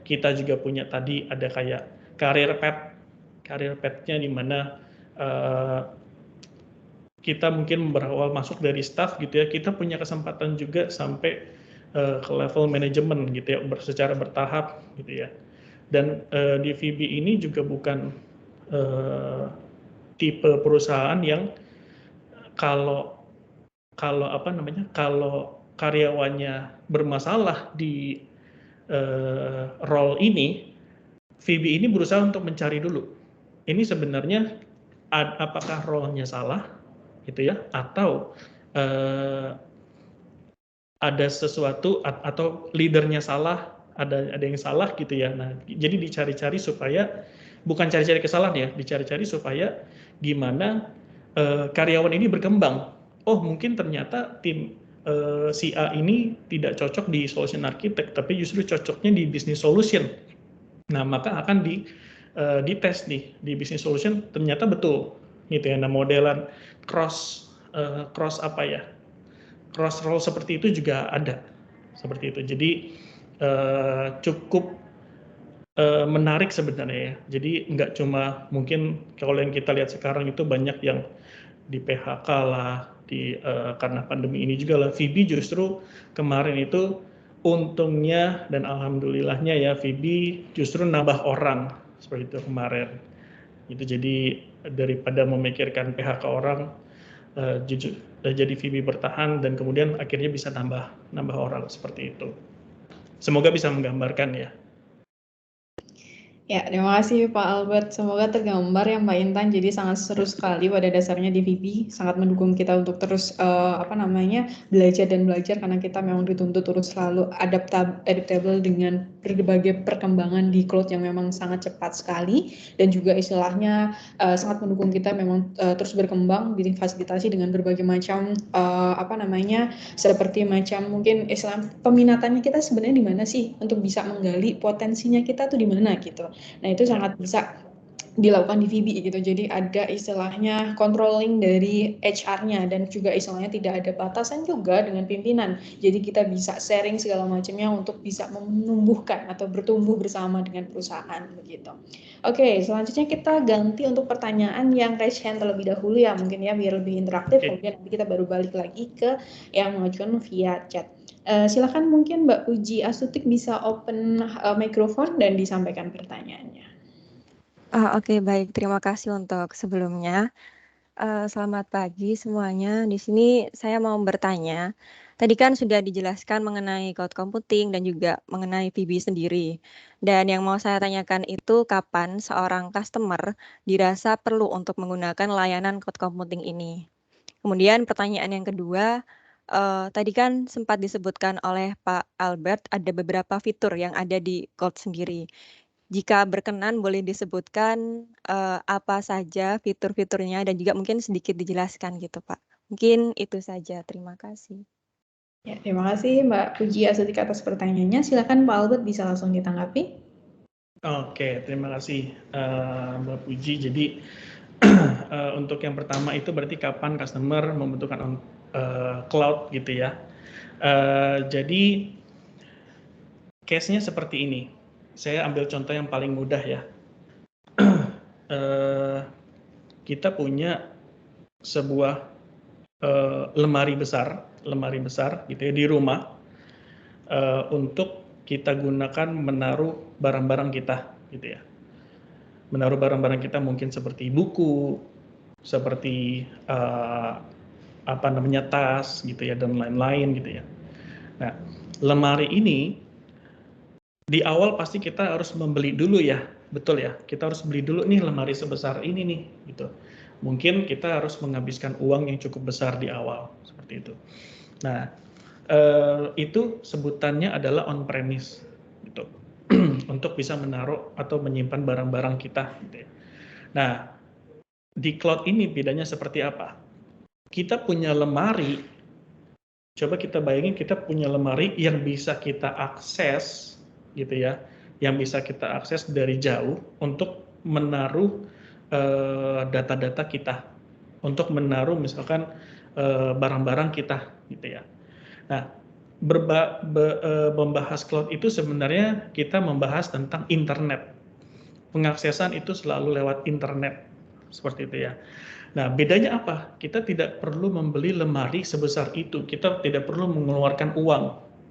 [SPEAKER 2] kita juga punya tadi ada kayak career path-nya di mana kita mungkin berawal masuk dari staff gitu ya, kita punya kesempatan juga sampai ke level manajemen gitu ya, secara bertahap gitu ya. Dan di VB ini juga bukan tipe perusahaan yang kalau karyawannya bermasalah di role ini, VB ini berusaha untuk mencari dulu. Ini sebenarnya apakah role-nya salah, gitu ya, atau ada sesuatu atau leadernya salah, ada yang salah gitu ya. Nah, jadi dicari-cari supaya bukan cari-cari kesalahan ya, dicari-cari supaya gimana karyawan ini berkembang. Oh, mungkin ternyata tim si A ini tidak cocok di solution architect, tapi justru cocoknya di business solution. Nah, maka akan dites nih di business solution, ternyata betul gitu ya. Nah, modelan cross role seperti itu juga ada seperti itu. Jadi cukup menarik sebenarnya ya. Jadi nggak cuma mungkin kalau yang kita lihat sekarang itu banyak yang di PHK lah, karena pandemi ini juga lah. VB justru kemarin itu untungnya dan alhamdulillahnya ya, VB justru nambah orang seperti itu kemarin. Itu jadi daripada memikirkan PHK orang, jujur jadi VB bertahan dan kemudian akhirnya bisa nambah orang seperti itu. Semoga bisa menggambarkan ya.
[SPEAKER 1] Ya, terima kasih Pak Albert. Semoga tergambar ya Mbak Intan. Jadi sangat seru sekali pada dasarnya di VB. Sangat mendukung kita untuk terus belajar dan belajar karena kita memang dituntut terus selalu adaptable dengan berbagai perkembangan di cloud yang memang sangat cepat sekali dan juga istilahnya sangat mendukung kita memang terus berkembang, difasilitasi dengan berbagai macam seperti macam mungkin istilah peminatannya kita sebenarnya di mana sih untuk bisa menggali potensinya kita tuh di mana gitu. Nah, itu sangat bisa dilakukan di VB gitu. Jadi ada istilahnya controlling dari HR-nya dan juga istilahnya tidak ada batasan juga dengan pimpinan. Jadi kita bisa sharing segala macamnya untuk bisa menumbuhkan atau bertumbuh bersama dengan perusahaan begitu. Oke, selanjutnya kita ganti untuk pertanyaan yang raise hand terlebih dahulu ya, mungkin ya biar lebih interaktif. Kemudian nanti kita baru balik lagi ke yang mengajukan via chat. Silakan mungkin Mbak Puji Astutik bisa open mikrofon dan disampaikan pertanyaannya.
[SPEAKER 3] Oke, baik. Terima kasih untuk sebelumnya. Selamat pagi semuanya. Di sini saya mau bertanya. Tadi kan sudah dijelaskan mengenai cloud computing dan juga mengenai VB sendiri. Dan yang mau saya tanyakan itu kapan seorang customer dirasa perlu untuk menggunakan layanan cloud computing ini. Kemudian pertanyaan yang kedua, tadi kan sempat disebutkan oleh Pak Albert ada beberapa fitur yang ada di cloud sendiri. Jika berkenan boleh disebutkan apa saja fitur-fiturnya dan juga mungkin sedikit dijelaskan gitu Pak. Mungkin itu saja. Terima kasih.
[SPEAKER 1] Ya, terima kasih Mbak Puji Astutik atas pertanyaannya. Silakan Pak Albert bisa langsung ditanggapi.
[SPEAKER 2] Oke, terima kasih Mbak Puji. Jadi untuk yang pertama itu berarti kapan customer membutuhkan cloud gitu ya. Jadi case-nya seperti ini. Saya ambil contoh yang paling mudah ya. Kita punya sebuah lemari besar gitu ya di rumah untuk kita gunakan menaruh barang-barang kita gitu ya. Menaruh barang-barang kita mungkin seperti buku, seperti tas gitu ya dan lain-lain gitu ya. Nah, lemari ini di awal pasti kita harus membeli dulu ya, betul ya. Kita harus beli dulu nih lemari sebesar ini nih gitu. Mungkin kita harus menghabiskan uang yang cukup besar di awal seperti itu. Nah, itu sebutannya adalah on premise gitu. Untuk bisa menaruh atau menyimpan barang-barang kita gitu ya. Nah, di cloud ini bedanya seperti apa? Kita punya lemari, coba kita bayangin kita punya lemari yang bisa kita akses gitu ya, yang bisa kita akses dari jauh untuk menaruh data-data kita, untuk menaruh misalkan barang-barang kita gitu ya. Nah, membahas cloud itu sebenarnya kita membahas tentang internet. Pengaksesan itu selalu lewat internet seperti itu ya. Nah, bedanya apa? Kita tidak perlu membeli lemari sebesar itu. Kita tidak perlu mengeluarkan uang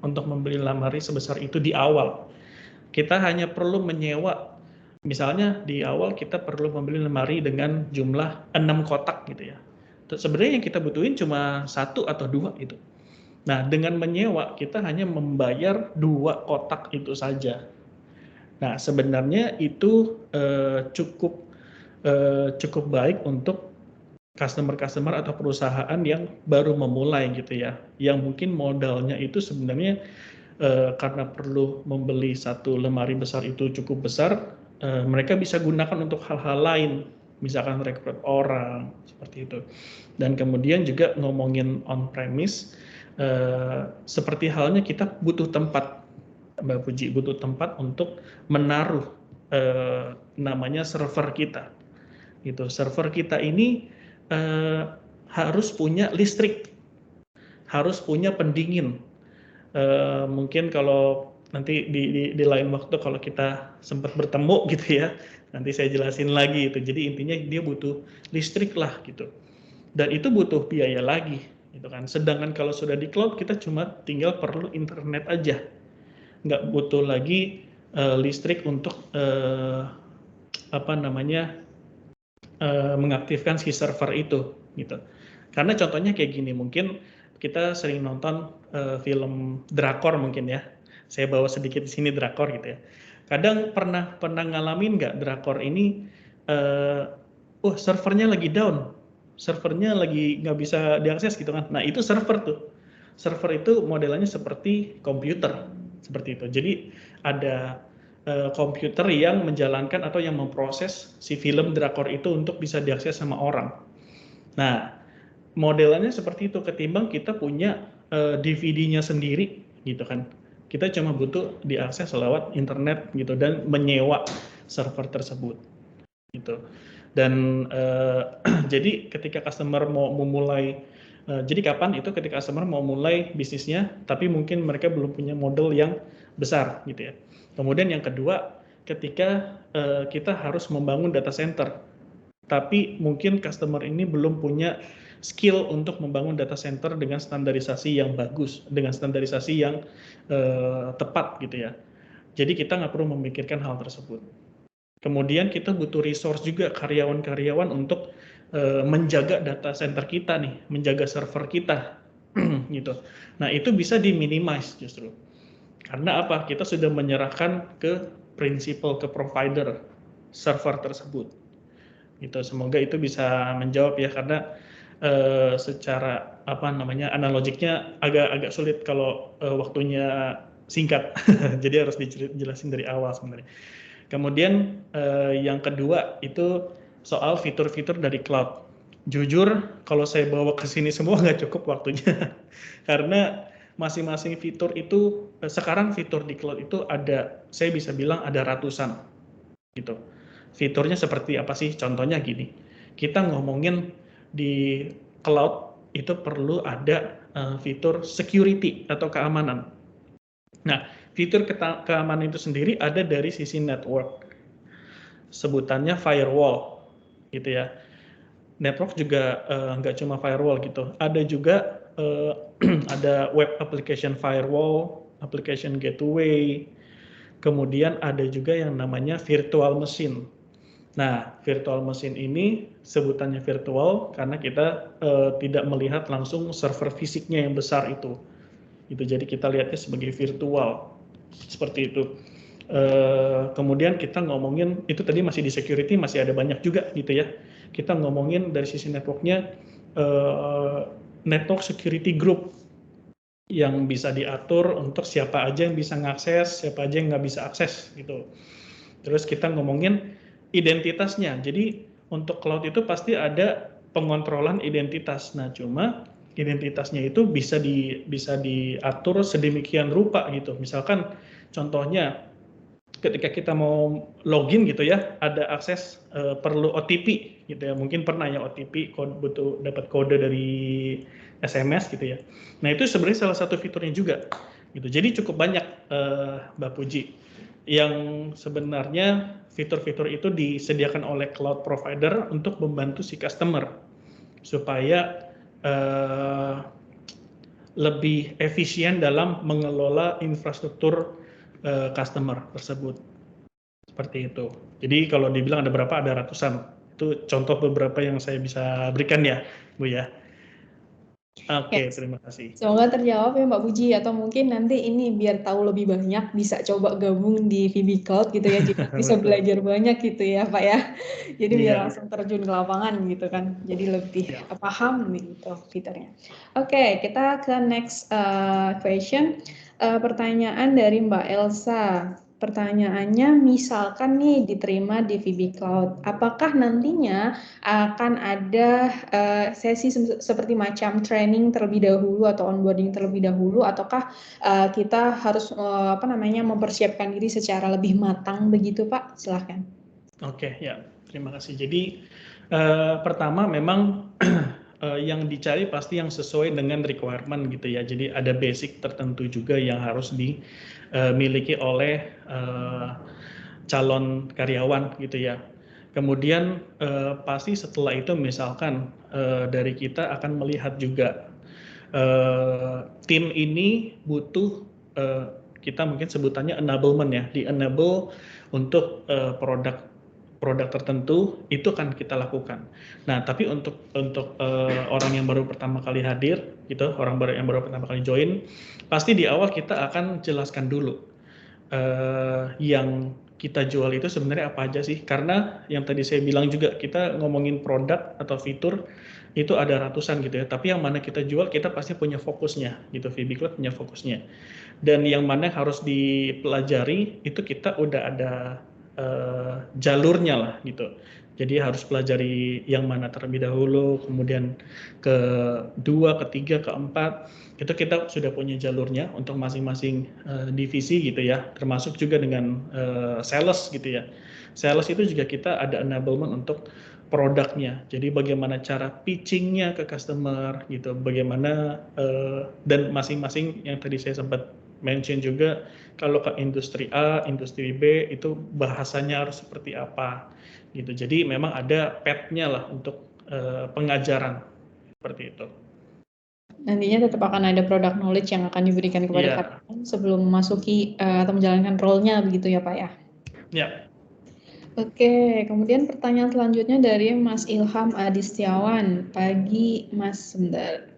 [SPEAKER 2] untuk membeli lemari sebesar itu di awal. Kita hanya perlu menyewa. Misalnya di awal kita perlu membeli lemari dengan jumlah 6 kotak gitu ya. Sebenarnya yang kita butuhin cuma 1 atau 2 gitu. Nah, dengan menyewa kita hanya membayar 2 kotak itu saja. Nah, sebenarnya itu cukup baik untuk customer atau perusahaan yang baru memulai gitu ya, yang mungkin modalnya itu sebenarnya karena perlu membeli satu lemari besar itu cukup besar, mereka bisa gunakan untuk hal-hal lain, misalkan rekrut orang seperti itu. Dan kemudian juga ngomongin on premise, seperti halnya kita butuh tempat, Mbak Puji, butuh tempat untuk menaruh namanya server kita. Gitu. Server kita ini harus punya listrik, harus punya pendingin. Mungkin kalau nanti di lain waktu kalau kita sempat bertemu gitu ya, nanti saya jelasin lagi itu. Jadi intinya dia butuh listrik lah gitu. Dan itu butuh biaya lagi gitu kan. Sedangkan kalau sudah di cloud kita cuma tinggal perlu internet aja. Nggak butuh lagi listrik untuk mengaktifkan si server itu gitu. Karena contohnya kayak gini, mungkin kita sering nonton film drakor mungkin ya. Saya bawa sedikit di sini drakor gitu ya. Kadang pernah ngalamin nggak drakor ini servernya lagi down, servernya lagi nggak bisa diakses gitu kan. Nah, itu server tuh. Server itu modelnya seperti komputer, seperti itu. Jadi ada komputer yang menjalankan atau yang memproses si film drakor itu untuk bisa diakses sama orang. Nah, modelannya seperti itu ketimbang kita punya DVD-nya sendiri gitu kan. Kita cuma butuh diakses lewat internet gitu dan menyewa server tersebut gitu. Dan jadi ketika customer mau memulai jadi kapan itu ketika customer mau mulai bisnisnya tapi mungkin mereka belum punya modal yang besar gitu ya. Kemudian yang kedua, ketika kita harus membangun data center, tapi mungkin customer ini belum punya skill untuk membangun data center dengan standarisasi yang bagus, dengan standarisasi yang tepat gitu ya. Jadi kita nggak perlu memikirkan hal tersebut. Kemudian kita butuh resource juga karyawan-karyawan untuk menjaga data center kita nih, menjaga server kita gitu. Nah, itu bisa diminimize justru. Karena apa? Kita sudah menyerahkan ke prinsipal, ke provider server tersebut. Gitu. Semoga itu bisa menjawab ya, karena secara analogiknya agak sulit kalau waktunya singkat. Jadi harus dijelasin dari awal sebenarnya. Kemudian yang kedua itu soal fitur-fitur dari cloud. Jujur, kalau saya bawa ke sini semua nggak cukup waktunya. Karena masing-masing fitur itu, sekarang fitur di cloud itu ada, saya bisa bilang ada ratusan. Gitu. Fiturnya seperti apa sih? Contohnya gini, kita ngomongin di cloud itu perlu ada fitur security atau keamanan. Nah, fitur keamanan itu sendiri ada dari sisi network. Sebutannya firewall, gitu ya. Network juga nggak cuma firewall gitu. Ada juga ada web application firewall, application gateway, kemudian ada juga yang namanya virtual machine. Nah, virtual machine ini sebutannya virtual karena kita tidak melihat langsung server fisiknya yang besar itu. Jadi kita lihatnya sebagai virtual, seperti itu. Kemudian kita ngomongin, itu tadi masih di security, masih ada banyak juga gitu ya. Kita ngomongin dari sisi networknya, network security group yang bisa diatur untuk siapa aja yang bisa ngakses, siapa aja yang nggak bisa akses gitu. Terus kita ngomongin identitasnya. Jadi untuk cloud itu pasti ada pengontrolan identitas. Nah, cuma identitasnya itu bisa diatur sedemikian rupa gitu. Misalkan contohnya ketika kita mau login gitu ya, ada akses perlu OTP gitu ya. Mungkin pernah ya OTP, butuh dapat kode dari SMS gitu ya. Nah, itu sebenarnya salah satu fiturnya juga gitu. Jadi cukup banyak Mbak Puji yang sebenarnya fitur-fitur itu disediakan oleh cloud provider untuk membantu si customer supaya lebih efisien dalam mengelola infrastruktur customer tersebut. Seperti itu. Jadi kalau dibilang ada berapa, ada ratusan. Itu contoh beberapa yang saya bisa berikan ya, Bu ya. Oke,
[SPEAKER 1] Yes.
[SPEAKER 2] terima kasih.
[SPEAKER 1] Semoga terjawab ya Mbak Puji, atau mungkin nanti ini biar tahu lebih banyak bisa coba gabung di VB Cloud gitu ya, jadi bisa
[SPEAKER 2] Betul.
[SPEAKER 1] belajar banyak gitu ya Pak ya. Jadi biar
[SPEAKER 2] Iya.
[SPEAKER 1] langsung terjun ke lapangan gitu kan, jadi lebih
[SPEAKER 2] Ya.
[SPEAKER 1] paham gitu fiturnya. Oke, kita ke next question. Pertanyaan dari Mbak Elsa. Pertanyaannya, misalkan nih diterima di VB Cloud, apakah nantinya akan ada sesi seperti macam training terlebih dahulu atau onboarding terlebih dahulu, ataukah kita harus mempersiapkan diri secara lebih matang begitu Pak? Silahkan.
[SPEAKER 2] Oke, ya, terima kasih. Jadi pertama memang yang dicari pasti yang sesuai dengan requirement gitu ya. Jadi ada basic tertentu juga yang harus dimiliki oleh calon karyawan gitu ya. Kemudian pasti setelah itu misalkan dari kita akan melihat juga tim ini butuh kita mungkin sebutannya enablement ya, di enable untuk produk tertentu itu akan kita lakukan. Nah, tapi untuk orang yang baru pertama kali hadir gitu, yang baru pertama kali join, pasti di awal kita akan jelaskan dulu yang kita jual itu sebenarnya apa aja sih? Karena yang tadi saya bilang juga kita ngomongin produk atau fitur itu ada ratusan gitu ya. Tapi yang mana kita jual kita pasti punya fokusnya gitu. VB Cloud punya fokusnya. Dan yang mana harus dipelajari itu kita udah ada jalurnya lah gitu. Jadi harus pelajari yang mana terlebih dahulu, kemudian kedua, ketiga, keempat, itu kita sudah punya jalurnya untuk masing-masing divisi gitu ya, termasuk juga dengan sales gitu ya. Sales itu juga kita ada enablement untuk produknya. Jadi bagaimana cara pitchingnya ke customer gitu, bagaimana dan masing-masing yang tadi saya sempat mention juga, kalau ke industri A, industri B itu bahasanya harus seperti apa gitu. Jadi memang ada path-nya lah untuk pengajaran seperti itu.
[SPEAKER 1] Nantinya tetap akan ada product knowledge yang akan diberikan kepada karyawan sebelum memasuki atau menjalankan role-nya begitu ya Pak ya?
[SPEAKER 2] Ya.
[SPEAKER 1] Oke, kemudian pertanyaan selanjutnya dari Mas Ilham Adistiawan. Pagi Mas, sebentar.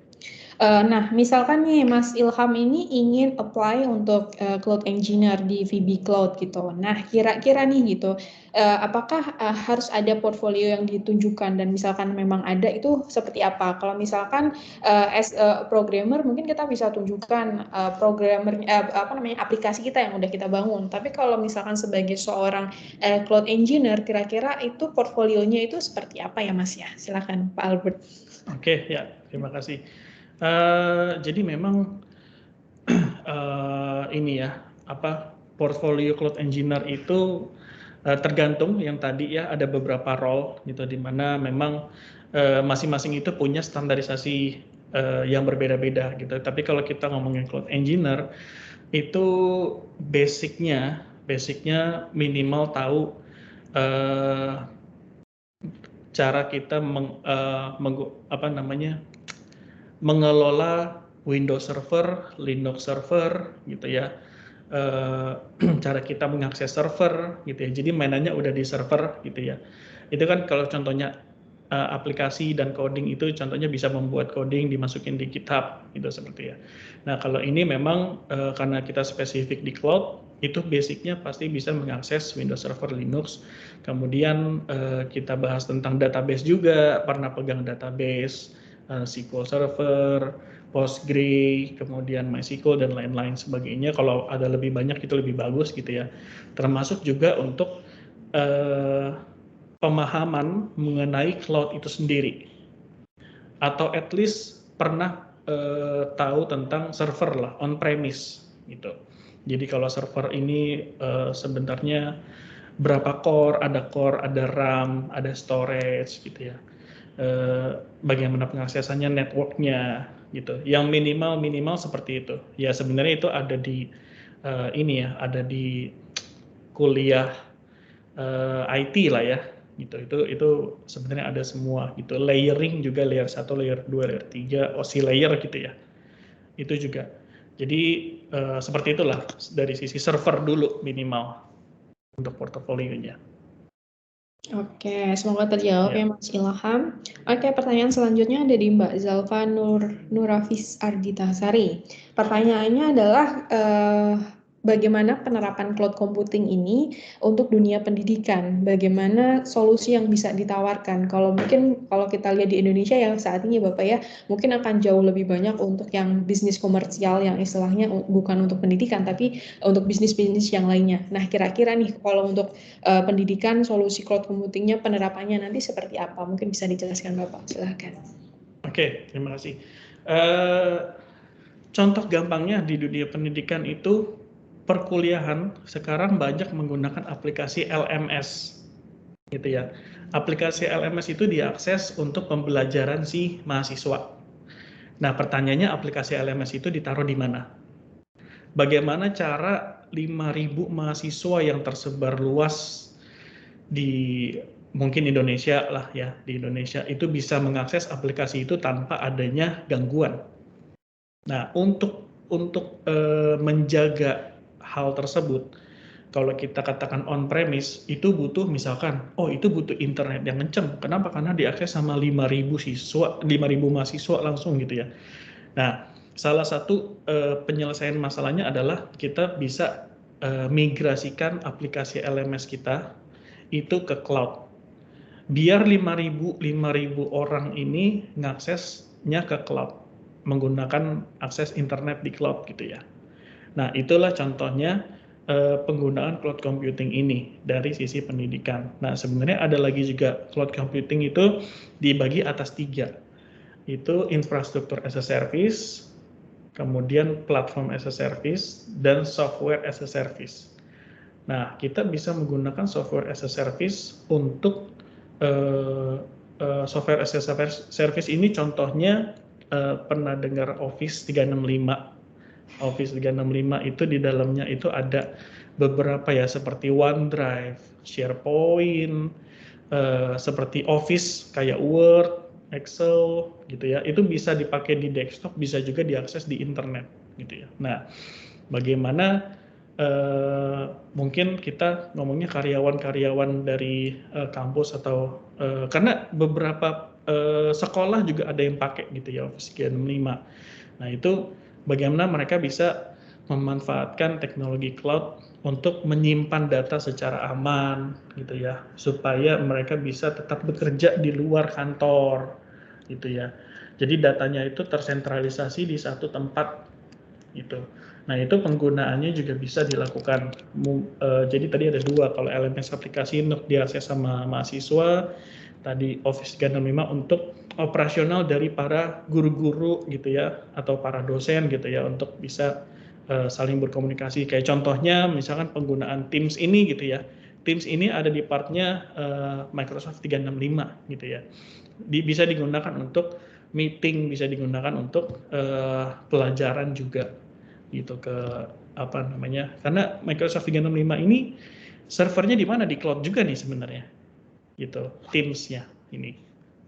[SPEAKER 1] Nah, misalkan nih Mas Ilham ini ingin apply untuk Cloud Engineer di VB Cloud gitu. Nah, kira-kira nih gitu, apakah harus ada portfolio yang ditunjukkan, dan misalkan memang ada itu seperti apa? Kalau misalkan as a programmer mungkin kita bisa tunjukkan aplikasi kita yang udah kita bangun. Tapi kalau misalkan sebagai seorang Cloud Engineer, kira-kira itu portfolionya itu seperti apa ya Mas ya? Silakan Pak Albert.
[SPEAKER 2] Oke, ya, terima kasih. Jadi memang ini ya, portfolio Cloud Engineer itu tergantung yang tadi ya, ada beberapa role gitu, di mana memang masing-masing itu punya standarisasi yang berbeda-beda gitu. Tapi kalau kita ngomongin Cloud Engineer itu basicnya minimal tahu cara kita mengelola Windows Server, Linux Server gitu ya, cara kita mengakses server gitu ya. Jadi mainannya udah di server gitu ya. Itu kan kalau contohnya aplikasi dan coding itu contohnya bisa membuat coding dimasukin di GitHub gitu seperti ya. Nah, kalau ini memang karena kita spesifik di cloud, itu basicnya pasti bisa mengakses Windows Server, Linux. Kemudian kita bahas tentang database juga, pernah pegang database, SQL Server, Postgre, kemudian MySQL dan lain-lain sebagainya. Kalau ada lebih banyak itu lebih bagus gitu ya. Termasuk juga untuk pemahaman mengenai cloud itu sendiri, atau at least pernah tahu tentang server lah, on premise gitu. Jadi kalau server ini sebenarnya berapa core, ada RAM, ada storage gitu ya. Bagaimana pengaksesannya, networknya gitu. Yang minimal seperti itu. Ya sebenarnya itu ada di ada di kuliah IT lah ya. gitu. Itu sebenarnya ada semua gitu. Layering juga layer 1, layer 2, layer 3, OSI layer gitu ya. Itu juga. Jadi seperti itulah dari sisi server dulu minimal untuk portofolionya.
[SPEAKER 1] Oke, semoga terjawab
[SPEAKER 2] Ya.
[SPEAKER 1] ya Mas Ilham. Oke, pertanyaan selanjutnya ada di Mbak Zalfa Nurafis Arditasari. Pertanyaannya adalah bagaimana penerapan cloud computing ini untuk dunia pendidikan? Bagaimana solusi yang bisa ditawarkan? Kalau kita lihat di Indonesia yang saat ini Bapak ya, mungkin akan jauh lebih banyak untuk yang bisnis komersial yang istilahnya bukan untuk pendidikan tapi untuk bisnis-bisnis yang lainnya. Nah, kira-kira nih kalau untuk pendidikan, solusi cloud computingnya, penerapannya nanti seperti apa? Mungkin bisa dijelaskan Bapak, silahkan.
[SPEAKER 2] Oke, terima kasih. Contoh gampangnya di dunia pendidikan itu perkuliahan sekarang banyak menggunakan aplikasi LMS, gitu ya. Aplikasi LMS itu diakses untuk pembelajaran si mahasiswa. Nah, pertanyaannya aplikasi LMS itu ditaruh di mana? Bagaimana cara 5.000 mahasiswa yang tersebar luas di mungkin Indonesia lah ya, di Indonesia itu bisa mengakses aplikasi itu tanpa adanya gangguan. Nah, untuk menjaga hal tersebut, kalau kita katakan on-premise, itu butuh misalkan, itu butuh internet yang kenceng. Kenapa? Karena diakses sama 5.000 mahasiswa langsung gitu ya. Nah, salah satu penyelesaian masalahnya adalah kita bisa migrasikan aplikasi LMS kita itu ke cloud. Biar 5.000 orang ini ngaksesnya ke cloud, menggunakan akses internet di cloud gitu ya. Nah, itulah contohnya penggunaan cloud computing ini dari sisi pendidikan. Nah, sebenarnya ada lagi juga cloud computing itu dibagi atas 3. Itu infrastruktur as a service, kemudian platform as a service, dan software as a service. Nah, kita bisa menggunakan software as a service untuk software as a service ini contohnya pernah dengar Office 365. Office 365 itu di dalamnya itu ada beberapa ya seperti OneDrive, SharePoint, seperti Office kayak Word, Excel gitu ya. Itu bisa dipakai di desktop, bisa juga diakses di internet gitu ya. Nah, bagaimana mungkin kita ngomongnya karyawan-karyawan dari kampus atau karena beberapa sekolah juga ada yang pakai gitu ya Office 365. Nah, itu bagaimana mereka bisa memanfaatkan teknologi cloud untuk menyimpan data secara aman gitu ya, supaya mereka bisa tetap bekerja di luar kantor gitu ya. Jadi datanya itu tersentralisasi di satu tempat gitu. Nah, itu penggunaannya juga bisa dilakukan. Jadi tadi ada 2, kalau LMS aplikasi untuk diakses sama mahasiswa, tadi Office 365 untuk operasional dari para guru-guru gitu ya, atau para dosen gitu ya, untuk bisa saling berkomunikasi. Kayak contohnya misalkan penggunaan Teams ini gitu ya. Teams ini ada di partnya Microsoft 365 gitu ya. Bisa digunakan untuk meeting, bisa digunakan untuk pelajaran juga gitu ke karena Microsoft 365 ini servernya di mana, di cloud juga nih sebenarnya gitu, Teams-nya ini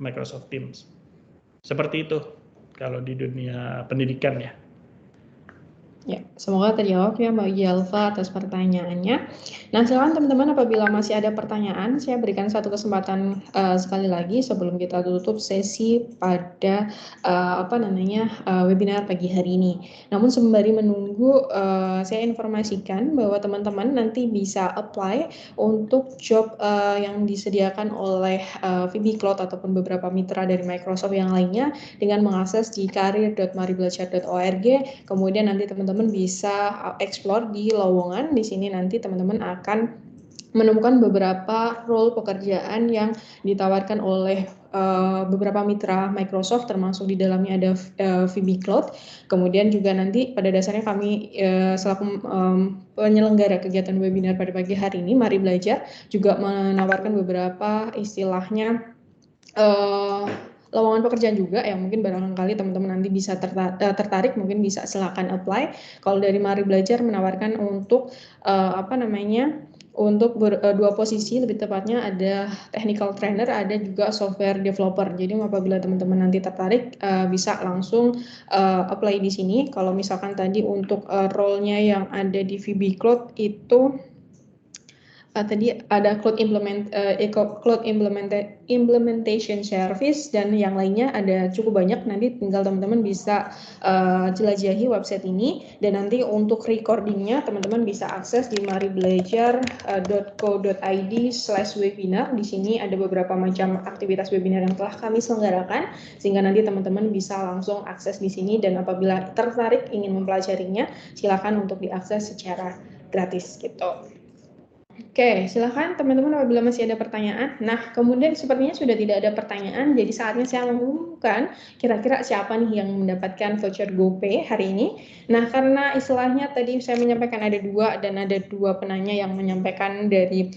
[SPEAKER 2] Microsoft Teams seperti itu kalau di dunia pendidikan ya.
[SPEAKER 1] Ya, semoga terjawab ya Mbak Yalfa atas pertanyaannya. Nah, silakan teman-teman apabila masih ada pertanyaan, saya berikan satu kesempatan sekali lagi sebelum kita tutup sesi pada webinar pagi hari ini. Namun sembari menunggu, saya informasikan bahwa teman-teman nanti bisa apply untuk job yang disediakan oleh VB Cloud ataupun beberapa mitra dari Microsoft yang lainnya dengan mengakses di karir.maribelajar.org. Kemudian nanti teman-teman bisa explore di lowongan. Di sini nanti teman-teman akan menemukan beberapa role pekerjaan yang ditawarkan oleh beberapa mitra Microsoft, termasuk di dalamnya ada VB Cloud. Kemudian juga nanti pada dasarnya kami selaku penyelenggara kegiatan webinar pada pagi hari ini, Mari Belajar, juga menawarkan beberapa istilahnya lowongan pekerjaan juga yang mungkin barangkali teman-teman nanti bisa tertarik, mungkin bisa silakan apply. Kalau dari Mari Belajar menawarkan untuk Untuk 2 posisi, lebih tepatnya ada technical trainer, ada juga software developer. Jadi apabila teman-teman nanti tertarik, bisa langsung apply di sini. Kalau misalkan tadi untuk role-nya yang ada di VB Cloud itu tadi ada cloud implementation service, dan yang lainnya ada cukup banyak. Nanti tinggal teman-teman bisa jelajahi website ini, dan nanti untuk recordingnya teman-teman bisa akses di maribelajar.co.id/webinar. Di sini ada beberapa macam aktivitas webinar yang telah kami selenggarakan, sehingga nanti teman-teman bisa langsung akses di sini, dan apabila tertarik ingin mempelajarinya, silakan untuk diakses secara gratis gitu. Oke, silakan teman-teman apabila masih ada pertanyaan. Nah, kemudian sepertinya sudah tidak ada pertanyaan, jadi saatnya saya mengumumkan kira-kira siapa nih yang mendapatkan voucher GoPay hari ini. Nah, karena istilahnya tadi saya menyampaikan ada 2 dan ada 2 penanya yang menyampaikan dari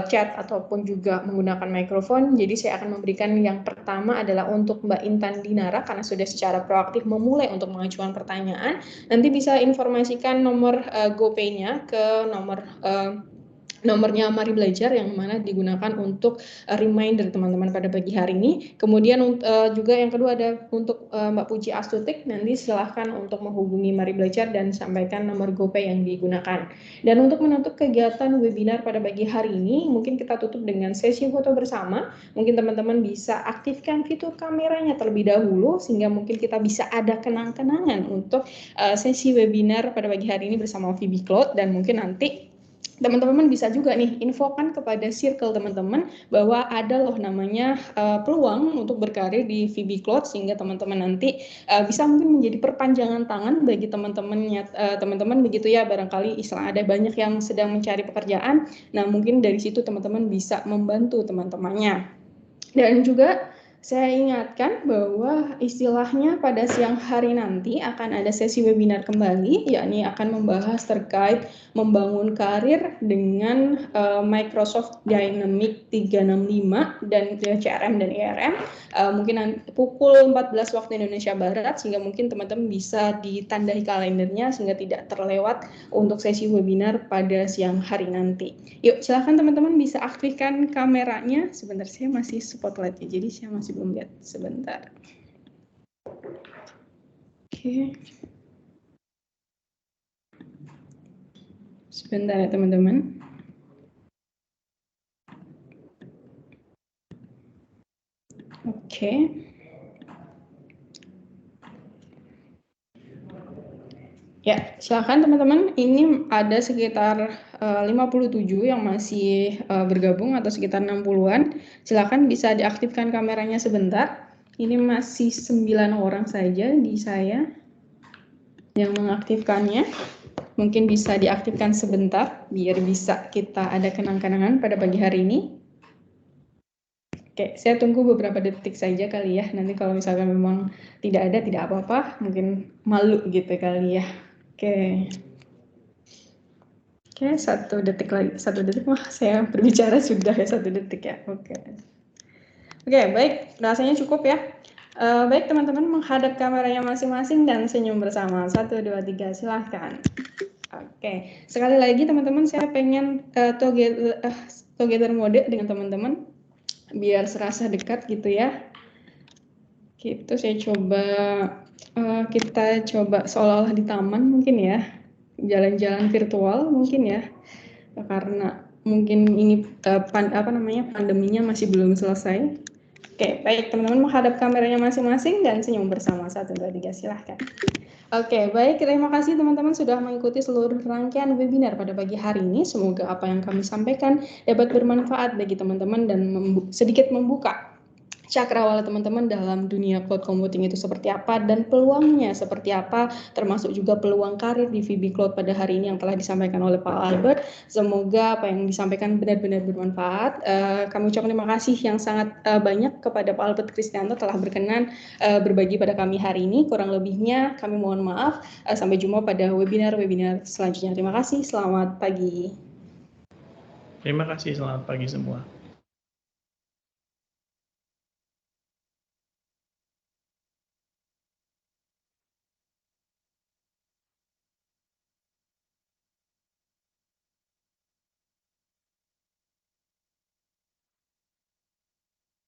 [SPEAKER 1] chat ataupun juga menggunakan mikrofon, jadi saya akan memberikan yang pertama adalah untuk Mbak Intan Dinara, karena sudah secara proaktif memulai untuk mengajukan pertanyaan. Nanti bisa informasikan nomor GoPay-nya ke nomornya Mari Belajar yang mana digunakan untuk reminder teman-teman pada pagi hari ini. Kemudian juga yang kedua ada untuk Mbak Puji Astutik, nanti silahkan untuk menghubungi Mari Belajar dan sampaikan nomor GoPay yang digunakan. Dan untuk menutup kegiatan webinar pada pagi hari ini, mungkin kita tutup dengan sesi foto bersama. Mungkin teman-teman bisa aktifkan fitur kameranya terlebih dahulu, sehingga mungkin kita bisa ada kenang-kenangan untuk sesi webinar pada pagi hari ini bersama VB Cloud. Dan mungkin nanti teman-teman bisa juga nih infokan kepada circle teman-teman bahwa ada loh namanya peluang untuk berkarir di VB Cloud, sehingga teman-teman nanti bisa mungkin menjadi perpanjangan tangan bagi teman-teman begitu ya. Barangkali istilah ada banyak yang sedang mencari pekerjaan, nah mungkin dari situ teman-teman bisa membantu teman-temannya. Dan juga saya ingatkan bahwa istilahnya pada siang hari nanti akan ada sesi webinar kembali, yakni akan membahas terkait membangun karir dengan Microsoft Dynamics 365 dan CRM dan ERM, mungkin pukul 14 waktu Indonesia Barat, sehingga mungkin teman-teman bisa ditandai kalendernya sehingga tidak terlewat untuk sesi webinar pada siang hari nanti. Yuk, silahkan teman-teman bisa aktifkan kameranya. Sebentar, saya masih spotlight ya, jadi saya masih belum lihat. Sebentar. Oke. Sebentar ya teman-teman. Oke. Ya, silakan teman-teman. Ini ada sekitar 57 yang masih bergabung atau sekitar 60-an. Silakan bisa diaktifkan kameranya sebentar. Ini masih 9 orang saja di saya yang mengaktifkannya. Mungkin bisa diaktifkan sebentar biar bisa kita ada kenang-kenangan pada pagi hari ini. Oke, saya tunggu beberapa detik saja kali ya. Nanti kalau misalkan memang tidak ada, tidak apa-apa. Mungkin malu gitu kali ya. Oke. Oke, 1 detik lagi. 1 detik, wah saya berbicara sudah ya 1 detik ya. Oke, baik. Rasanya cukup ya. Baik teman-teman, menghadap kameranya masing-masing dan senyum bersama. 1, 2, 3, silahkan. Oke, sekali lagi teman-teman, saya pengen together mode dengan teman-teman biar serasa dekat gitu ya. Gitu, saya coba kita coba seolah-olah di taman mungkin ya, jalan-jalan virtual mungkin ya, karena mungkin ini pandeminya masih belum selesai. Oke, baik teman-teman, menghadap kameranya masing-masing dan senyum bersama. 1, 2, 3, silahkan. Oke, baik, terima kasih teman-teman sudah mengikuti seluruh rangkaian webinar pada pagi hari ini. Semoga apa yang kami sampaikan dapat bermanfaat bagi teman-teman dan sedikit membuka cakrawala teman-teman dalam dunia cloud computing itu seperti apa dan peluangnya seperti apa, termasuk juga peluang karir di VB Cloud pada hari ini yang telah disampaikan oleh Pak Albert. Semoga apa yang disampaikan benar-benar bermanfaat. Kami ucapkan terima kasih yang sangat banyak kepada Pak Albert Kristianto telah berkenan berbagi pada kami hari ini. Kurang lebihnya kami mohon maaf. Sampai jumpa pada webinar-webinar selanjutnya. Terima kasih, selamat pagi.
[SPEAKER 2] Terima kasih, selamat pagi semua.